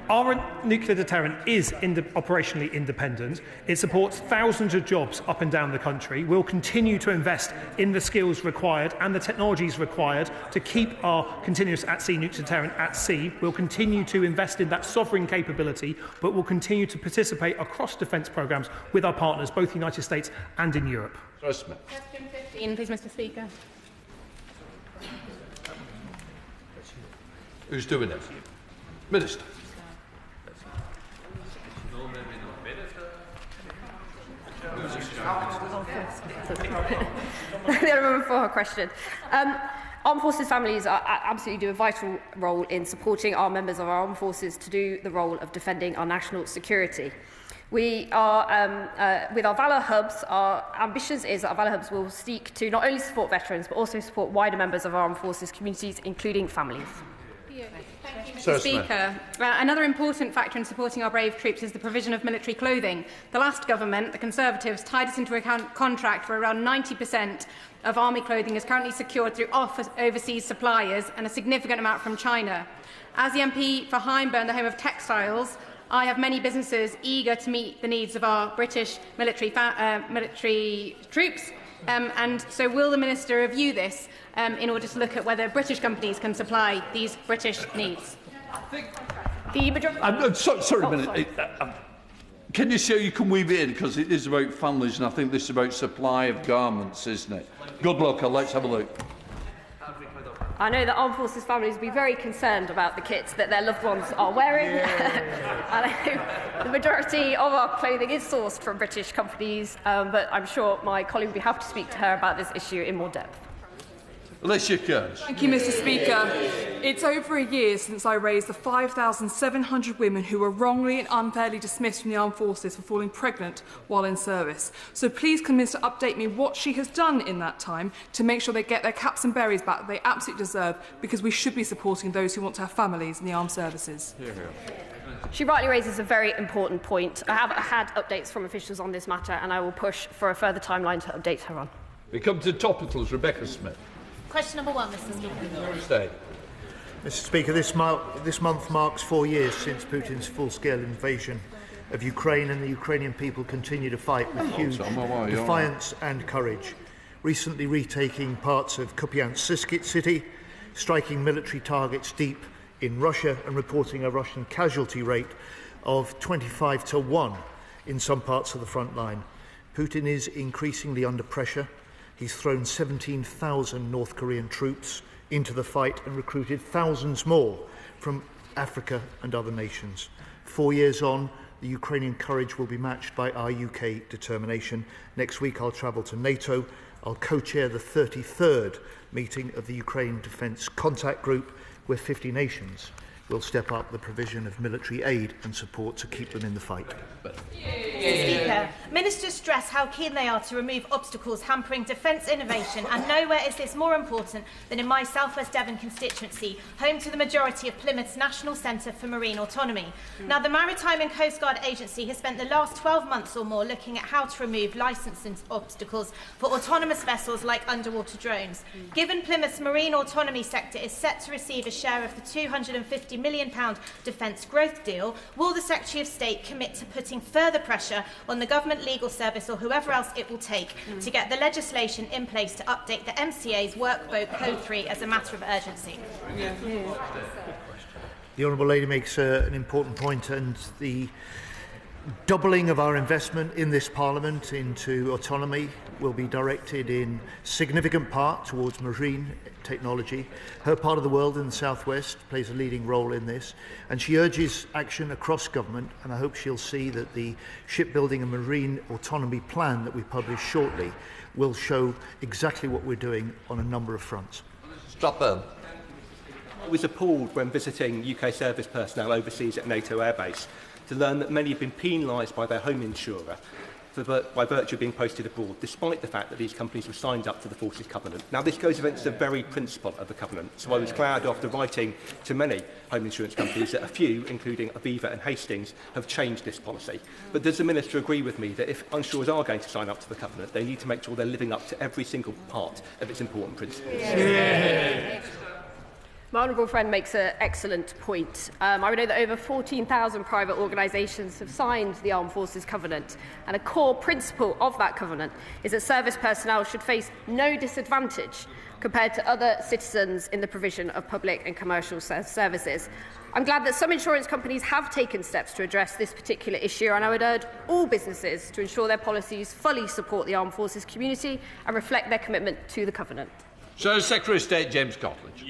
Our nuclear deterrent is operationally independent. It supports thousands of jobs up and down the country. We'll continue to invest in the skills required and the technologies required to keep our continuous at-sea nuclear deterrent at sea. We'll continue to invest in that sovereign capability, but we'll continue to participate across defence programmes with our partners, both in the United States and in Europe. Question 15, please, Mr Speaker. Who's doing it? Minister. The Honourable for her question. Armed Forces families absolutely do a vital role in supporting our members of our armed forces to do the role of defending our national security. We are, with our Valour Hubs, our ambitions is that our Valour Hubs will seek to not only support veterans but also support wider members of our armed forces communities, including families. Mr Speaker, another important factor in supporting our brave troops is the provision of military clothing. The last government, the Conservatives, tied us into a contract for around 90% of army clothing is currently secured through overseas suppliers and a significant amount from China. As the MP for Hyndburn, the home of textiles, I have many businesses eager to meet the needs of our British military troops. And so will the Minister review this in order to look at whether British companies can supply these British needs? Sorry a minute. Can you see how you can weave it in? Because it is about families, and I think this is about supply of garments, isn't it? Good luck. Let's have a look. I know that armed forces families will be very concerned about the kits that their loved ones are wearing. And I know the majority of our clothing is sourced from British companies, but I'm sure my colleague will be happy to speak to her about this issue in more depth. Alicia Kearns. Thank you, Mr Speaker. It's over a year since I raised the 5,700 women who were wrongly and unfairly dismissed from the armed forces for falling pregnant while in service. So please can the Minister update me what she has done in that time to make sure they get their caps and berries back that they absolutely deserve, because we should be supporting those who want to have families in the armed services. Here. She rightly raises a very important point. I have had updates from officials on this matter, and I will push for a further timeline to update her on. We come to topicals. Rebecca Smith. Question number 1, Mr. Speaker. Stay. Mr. Speaker, this month marks 4 years since Putin's full-scale invasion of Ukraine, and the Ukrainian people continue to fight with huge defiance and courage, recently retaking parts of Kupiansk city, striking military targets deep in Russia, and reporting a Russian casualty rate of 25-1 in some parts of the front line. Putin is increasingly under pressure. He's thrown 17,000 North Korean troops into the fight and recruited thousands more from Africa and other nations. 4 years on, the Ukrainian courage will be matched by our UK determination. Next week I'll travel to NATO. I'll co-chair the 33rd meeting of the Ukraine Defence Contact Group, where 50 nations will step up the provision of military aid and support to keep them in the fight. Mr. Speaker, ministers stress how keen they are to remove obstacles hampering defence innovation, and nowhere is this more important than in my South West Devon constituency, home to the majority of Plymouth's National Centre for Marine Autonomy. Now, the Maritime and Coast Guard Agency has spent the last 12 months or more looking at how to remove licensing obstacles for autonomous vessels like underwater drones. Given Plymouth's marine autonomy sector is set to receive a share of the £250 million defence growth deal, will the Secretary of State commit to putting further pressure on the Government Legal Service or whoever else it will take to get the legislation in place to update the MCA's Workboat Code 3 as a matter of urgency? The Honourable Lady makes an important point, and the doubling of our investment in this Parliament into autonomy will be directed in significant part towards marine technology. Her part of the world in the southwest plays a leading role in this, and she urges action across government, and I hope she'll see that the shipbuilding and marine autonomy plan that we publish shortly will show exactly what we're doing on a number of fronts. I was appalled when visiting UK service personnel overseas at NATO airbase to learn that many have been penalised by their home insurer by virtue of being posted abroad, despite the fact that these companies were signed up to the Forces Covenant. Now, this goes against the very principle of the Covenant, so I was glad, after writing to many home insurance companies, that a few, including Aviva and Hastings, have changed this policy. But does the Minister agree with me that if insurers are going to sign up to the Covenant, they need to make sure they're living up to every single part of its important principles? My honourable friend makes an excellent point. I know that over 14,000 private organisations have signed the Armed Forces Covenant, and a core principle of that covenant is that service personnel should face no disadvantage compared to other citizens in the provision of public and commercial services. I'm glad that some insurance companies have taken steps to address this particular issue, and I would urge all businesses to ensure their policies fully support the armed forces community and reflect their commitment to the covenant. So, Secretary of State James Cartlidge.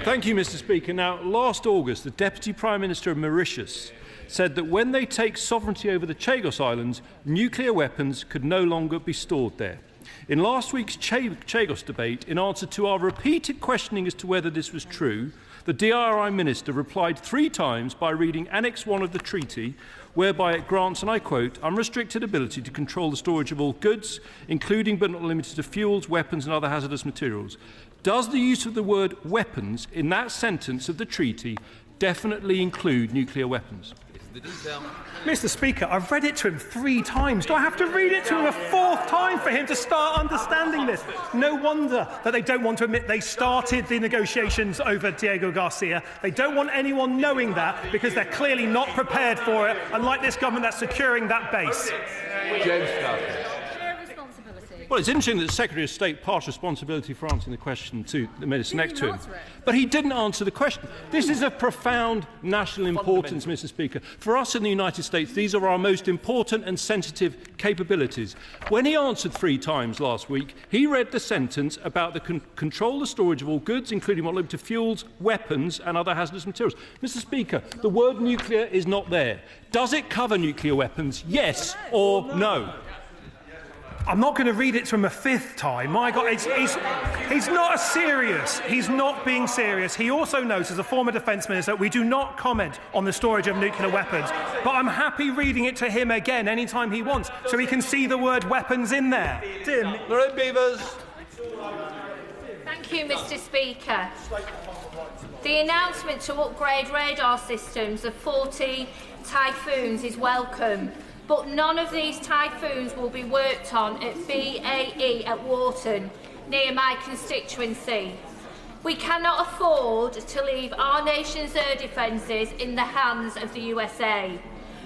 Thank you, Mr. Speaker. Now, last August, the Deputy Prime Minister of Mauritius said that when they take sovereignty over the Chagos Islands, nuclear weapons could no longer be stored there. In last week's Chagos debate, in answer to our repeated questioning as to whether this was true, the DRI Minister replied 3 times by reading Annex 1 of the treaty, whereby it grants, and I quote, unrestricted ability to control the storage of all goods, including but not limited to fuels, weapons and other hazardous materials. Does the use of the word weapons in that sentence of the treaty definitely include nuclear weapons? Mr. Speaker, I've read it to him 3 times. Do I have to read it to him a 4th time for him to start understanding this? No wonder that they don't want to admit they started the negotiations over Diego Garcia. They don't want anyone knowing that because they're clearly not prepared for it, unlike this government that's securing that base. James Cartlidge. Well, it's interesting that the Secretary of State passed responsibility for answering the question to the Minister next to him. But he didn't answer the question. This is of profound national importance, Mr. Speaker. For us in the United States, these are our most important and sensitive capabilities. When he answered 3 times last week, he read the sentence about the control the storage of all goods, including what limited to fuels, weapons and other hazardous materials. Mr. Speaker, the word nuclear is not there. Does it cover nuclear weapons? Yes or no? I'm not going to read it to him a 5th time. My God, he's not serious. He's not being serious. He also knows, as a former defence minister, that we do not comment on the storage of nuclear weapons. But I'm happy reading it to him again anytime he wants, so he can see the word weapons in there. Lorraine Beavers. Thank you, Mr. Speaker. The announcement to upgrade radar systems of 40 Typhoons is welcome, but none of these Typhoons will be worked on at BAE at Warton, near my constituency. We cannot afford to leave our nation's air defences in the hands of the USA.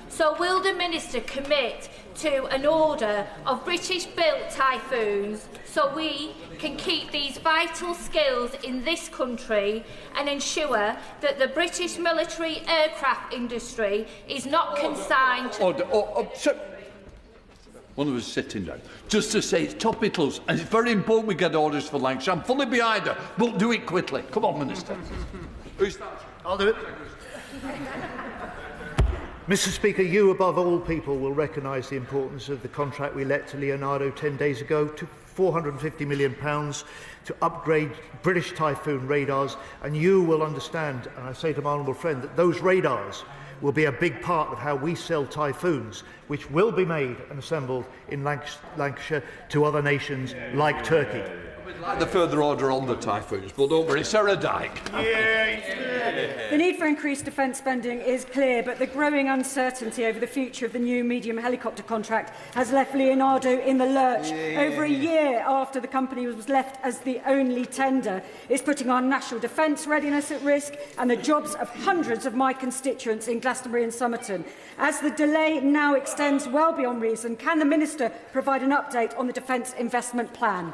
So will the Minister commit to an order of British-built Typhoons so we can keep these vital skills in this country and ensure that the British military aircraft industry is not consigned to... One of us sitting down. Just to say, it's topicals, and it's very important we get orders for Lancashire. I'm fully behind her, but do it quickly. Come on, Minister. Who's that? I'll do it. Mr. Speaker, you above all people will recognise the importance of the contract we let to Leonardo 10 days ago to £450 million to upgrade British Typhoon radars, and you will understand, and I say to my honourable friend, that those radars will be a big part of how we sell Typhoons, which will be made and assembled in Lancashire to other nations like Turkey. We'd like the further order on the Typhoons, but don't worry, Sarah Dyke. The need for increased defence spending is clear, but the growing uncertainty over the future of the new medium helicopter contract has left Leonardo in the lurch. Over a year after the company was left as the only tender, it's putting our national defence readiness at risk and the jobs of hundreds of my constituents in Glastonbury and Somerton. As the delay now extends well beyond reason, can the Minister provide an update on the Defence Investment Plan?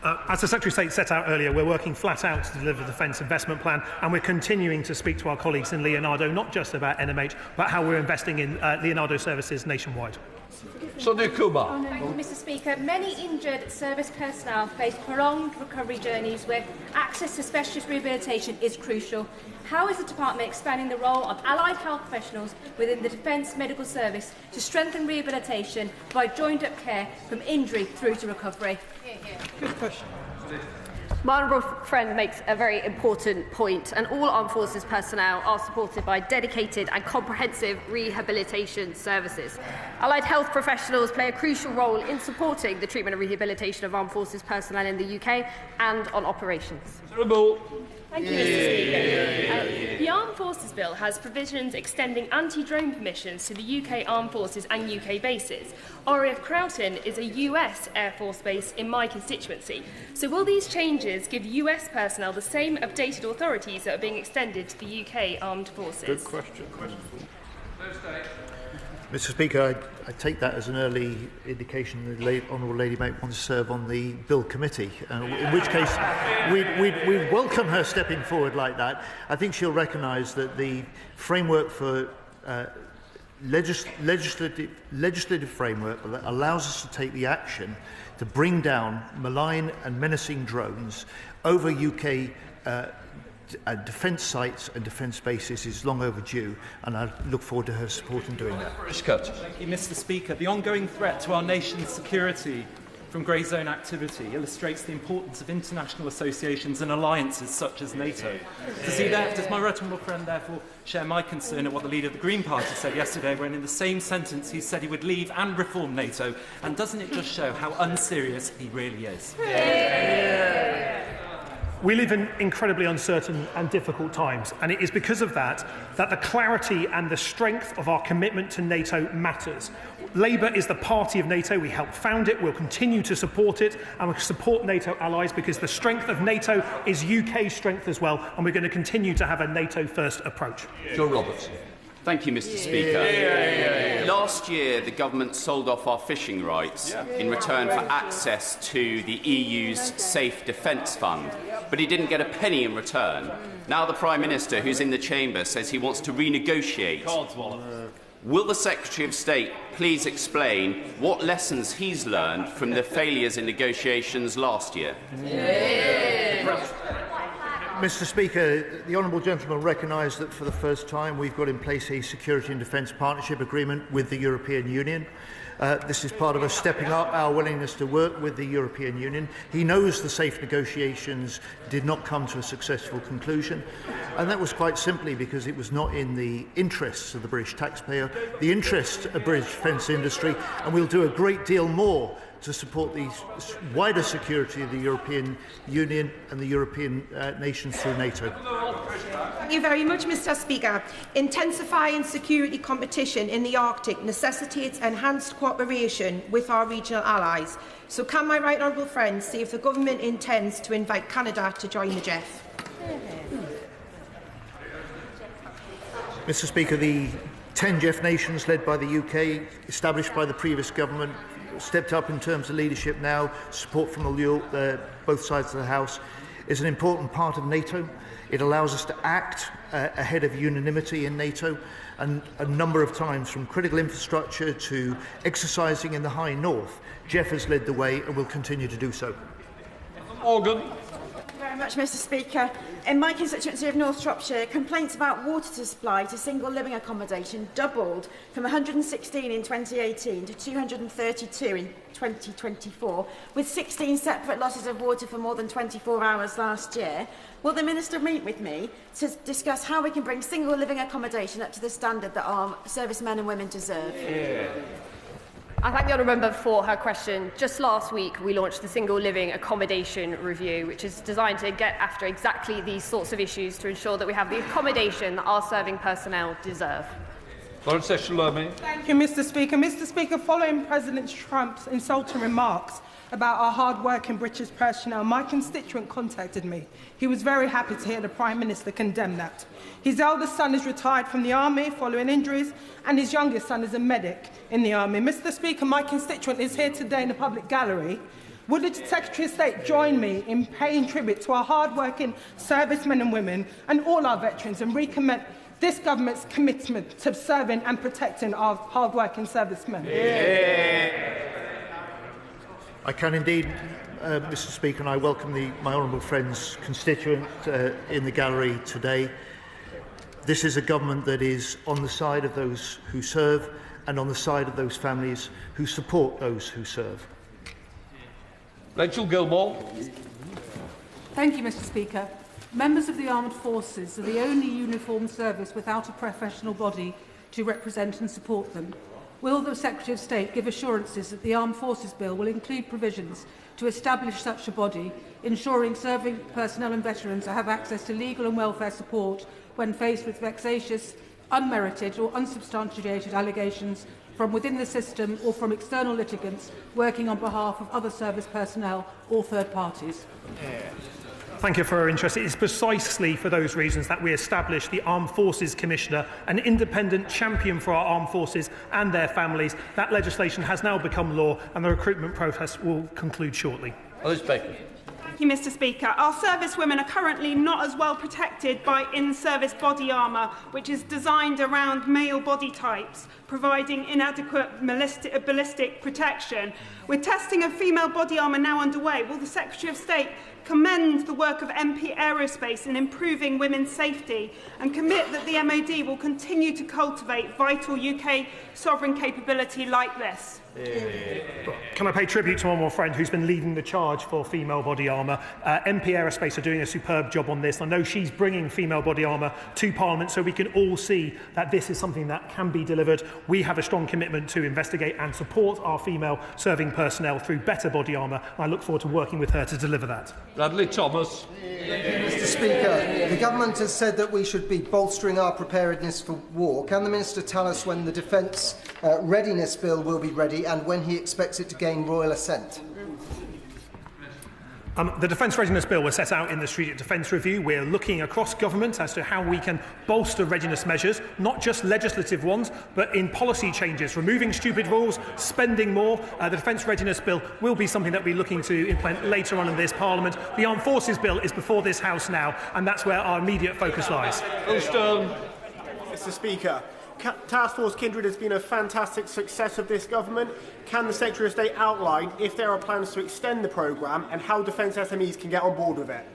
As the Secretary of State set out earlier, we're working flat out to deliver the Defence Investment Plan, and we're continuing to speak to our colleagues in Leonardo, not just about NMH, but how we're investing in Leonardo services nationwide. Sadiq Kumar. Thank you, Mr. Speaker. Many injured service personnel face prolonged recovery journeys where access to specialist rehabilitation is crucial. How is the Department expanding the role of allied health professionals within the Defence Medical Service to strengthen rehabilitation, provide joined-up care from injury through to recovery? Good question. My honourable friend makes a very important point, and all armed forces personnel are supported by dedicated and comprehensive rehabilitation services. Allied health professionals play a crucial role in supporting the treatment and rehabilitation of armed forces personnel in the UK and on operations. Thank you, Mr. Speaker. The Armed Forces Bill has provisions extending anti-drone permissions to the UK Armed Forces and UK bases. RAF Croughton is a US Air Force base in my constituency. So will these changes give US personnel the same updated authorities that are being extended to the UK Armed Forces? Good question. Mr. Speaker, I take that as an early indication the Honourable Lady might want to serve on the Bill Committee, in which case we'd welcome her stepping forward like that. I think she'll recognise that the framework for legislative framework that allows us to take the action to bring down malign and menacing drones over UK defence sites and defence bases is long overdue, and I look forward to her support in doing that. Thank you, Mr. Speaker. The ongoing threat to our nation's security from grey zone activity illustrates the importance of international associations and alliances such as NATO. Does my right honourable friend therefore share my concern at what the leader of the Green Party said yesterday, when in the same sentence he said he would leave and reform NATO? And doesn't it just show how unserious he really is? We live in incredibly uncertain and difficult times, and it is because of that that the clarity and the strength of our commitment to NATO matters. Labour is the party of NATO. We helped found it, we'll continue to support it, and we'll support NATO allies because the strength of NATO is UK strength as well, and we're going to continue to have a NATO-first approach. Joe Roberts. Thank you, Mr. Speaker. Last year, the government sold off our fishing rights in return for access to the EU's Safe Defence Fund, but he didn't get a penny in return. Now the Prime Minister, who's in the chamber, says he wants to renegotiate. Will the Secretary of State please explain what lessons he's learned from the failures in negotiations last year? Mr. Speaker, the honourable gentleman recognised that for the first time we've got in place a security and defence partnership agreement with the European Union. This is part of us stepping up our willingness to work with the European Union. He knows the safe negotiations did not come to a successful conclusion, and that was quite simply because it was not in the interests of the British taxpayer, the interests of the British defence industry, and we'll do a great deal more to support the wider security of the European Union and the European nations through NATO. Thank you very much, Mr. Speaker. Intensifying security competition in the Arctic necessitates enhanced cooperation with our regional allies. So can my right honourable friend see if the government intends to invite Canada to join the GEF? Mr. Speaker, the 10 GEF nations led by the UK, established by the previous government, stepped up in terms of leadership now. Support from both sides of the House is an important part of NATO. It allows us to act ahead of unanimity in NATO, and a number of times, from critical infrastructure to exercising in the high north, GEF has led the way and will continue to do so. Morgan. Thank you very much, Mr. Speaker. In my constituency of North Shropshire, complaints about water supply to single living accommodation doubled from 116 in 2018 to 232 in 2024, with 16 separate losses of water for more than 24 hours last year. Will the Minister meet with me to discuss how we can bring single living accommodation up to the standard that our servicemen and women deserve? I thank the honourable member for her question. Just last week, we launched the Single Living Accommodation Review, which is designed to get after exactly these sorts of issues to ensure that we have the accommodation that our serving personnel deserve. Thank you, Mr. Speaker. Mr. Speaker, following President Trump's insulting remarks about our hard-working British personnel, my constituent contacted me. He was very happy to hear the Prime Minister condemn that. His eldest son is retired from the Army following injuries, and his youngest son is a medic in the Army. Mr. Speaker, my constituent is here today in the public gallery. Would the Secretary of State join me in paying tribute to our hard-working servicemen and women and all our veterans and recommend this government's commitment to serving and protecting our hard-working servicemen? I can indeed, Mr. Speaker, and I welcome my honourable friend's constituent in the gallery today. This is a government that is on the side of those who serve and on the side of those families who support those who serve. Rachel Gilmore. Thank you, Mr. Speaker. Members of the Armed Forces are the only uniformed service without a professional body to represent and support them. Will the Secretary of State give assurances that the Armed Forces Bill will include provisions to establish such a body, ensuring serving personnel and veterans have access to legal and welfare support when faced with vexatious, unmerited or unsubstantiated allegations from within the system or from external litigants working on behalf of other service personnel or third parties? Thank you for your interest. It is precisely for those reasons that we established the Armed Forces Commissioner, an independent champion for our armed forces and their families. That legislation has now become law, and the recruitment process will conclude shortly. Thank you, Mr. Speaker. Our servicewomen are currently not as well protected by in-service body armour, which is designed around male body types, providing inadequate ballistic protection. With testing of female body armour now underway, will the Secretary of State commend the work of MP Aerospace in improving women's safety and commit that the MOD will continue to cultivate vital UK sovereign capability like this? Can I pay tribute to one more friend who's been leading the charge for female body armour? MP Aerospace are doing a superb job on this. I know she's bringing female body armour to Parliament so we can all see that this is something that can be delivered. We have a strong commitment to investigate and support our female serving personnel through better body armour. I look forward to working with her to deliver that. Bradley Thomas. Mr. Speaker, the government has said that we should be bolstering our preparedness for war. Can the Minister tell us when the Defence Readiness Bill will be ready and when he expects it to gain royal assent? The Defence Readiness Bill was set out in the Strategic Defence Review. We're looking across government as to how we can bolster readiness measures, not just legislative ones, but in policy changes, removing stupid rules, spending more. The Defence Readiness Bill will be something that we're looking to implement later on in this Parliament. The Armed Forces Bill is before this House now, and that's where our immediate focus lies. Mr. Speaker, Task Force Kindred has been a fantastic success of this government. Can the Secretary of State outline if there are plans to extend the programme and how defence SMEs can get on board with it?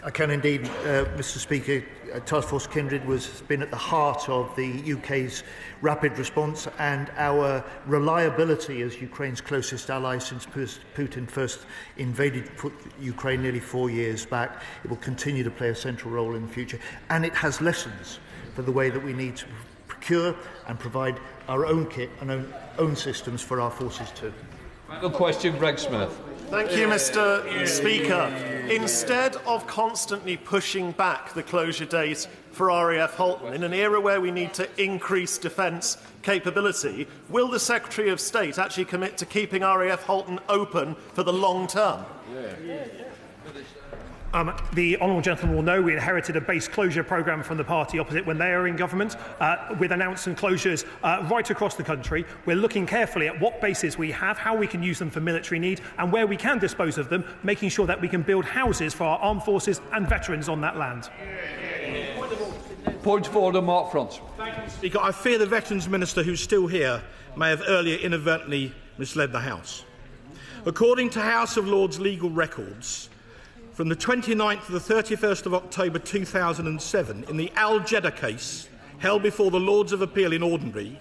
I can indeed, Mr. Speaker. Task Force Kindred has been at the heart of the UK's rapid response and our reliability as Ukraine's closest ally since Putin first invaded Ukraine nearly 4 years back. It will continue to play a central role in the future, and it has lessons for the way that we need to secure and provide our own kit and own systems for our forces too. Final question, Greg Smith. Thank you, Mr. Speaker. Instead of constantly pushing back the closure date for RAF Halton in an era where we need to increase defence capability, will the Secretary of State actually commit to keeping RAF Halton open for the long term? The honourable gentleman will know we inherited a base closure programme from the party opposite when they are in government, with announced closures right across the country. We're looking carefully at what bases we have, how we can use them for military need, and where we can dispose of them, making sure that we can build houses for our armed forces and veterans on that land. Point of order, Mark Frantz. Thank you, Mr. Speaker. I fear the Veterans Minister, who's still here, may have earlier inadvertently misled the House. According to House of Lords legal records, from the 29th to the 31st of October 2007, in the Al Jeddah case held before the Lords of Appeal in Ordinary,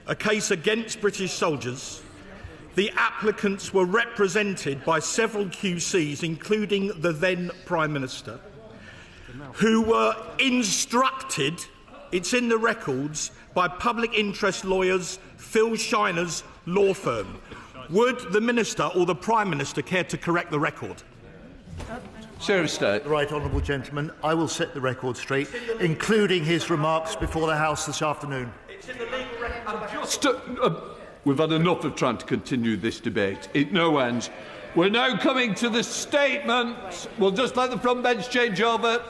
a case against British soldiers, the applicants were represented by several QCs, including the then Prime Minister, who were instructed, it's in the records, by public interest lawyers Phil Shiner's law firm. Would the Minister or the Prime Minister care to correct the record? State. Right, honourable gentleman, I will set the record straight, including his remarks before the House this afternoon. We've had enough of trying to continue this debate. It no ends. We're now coming to the statements. We'll just let the front bench change over.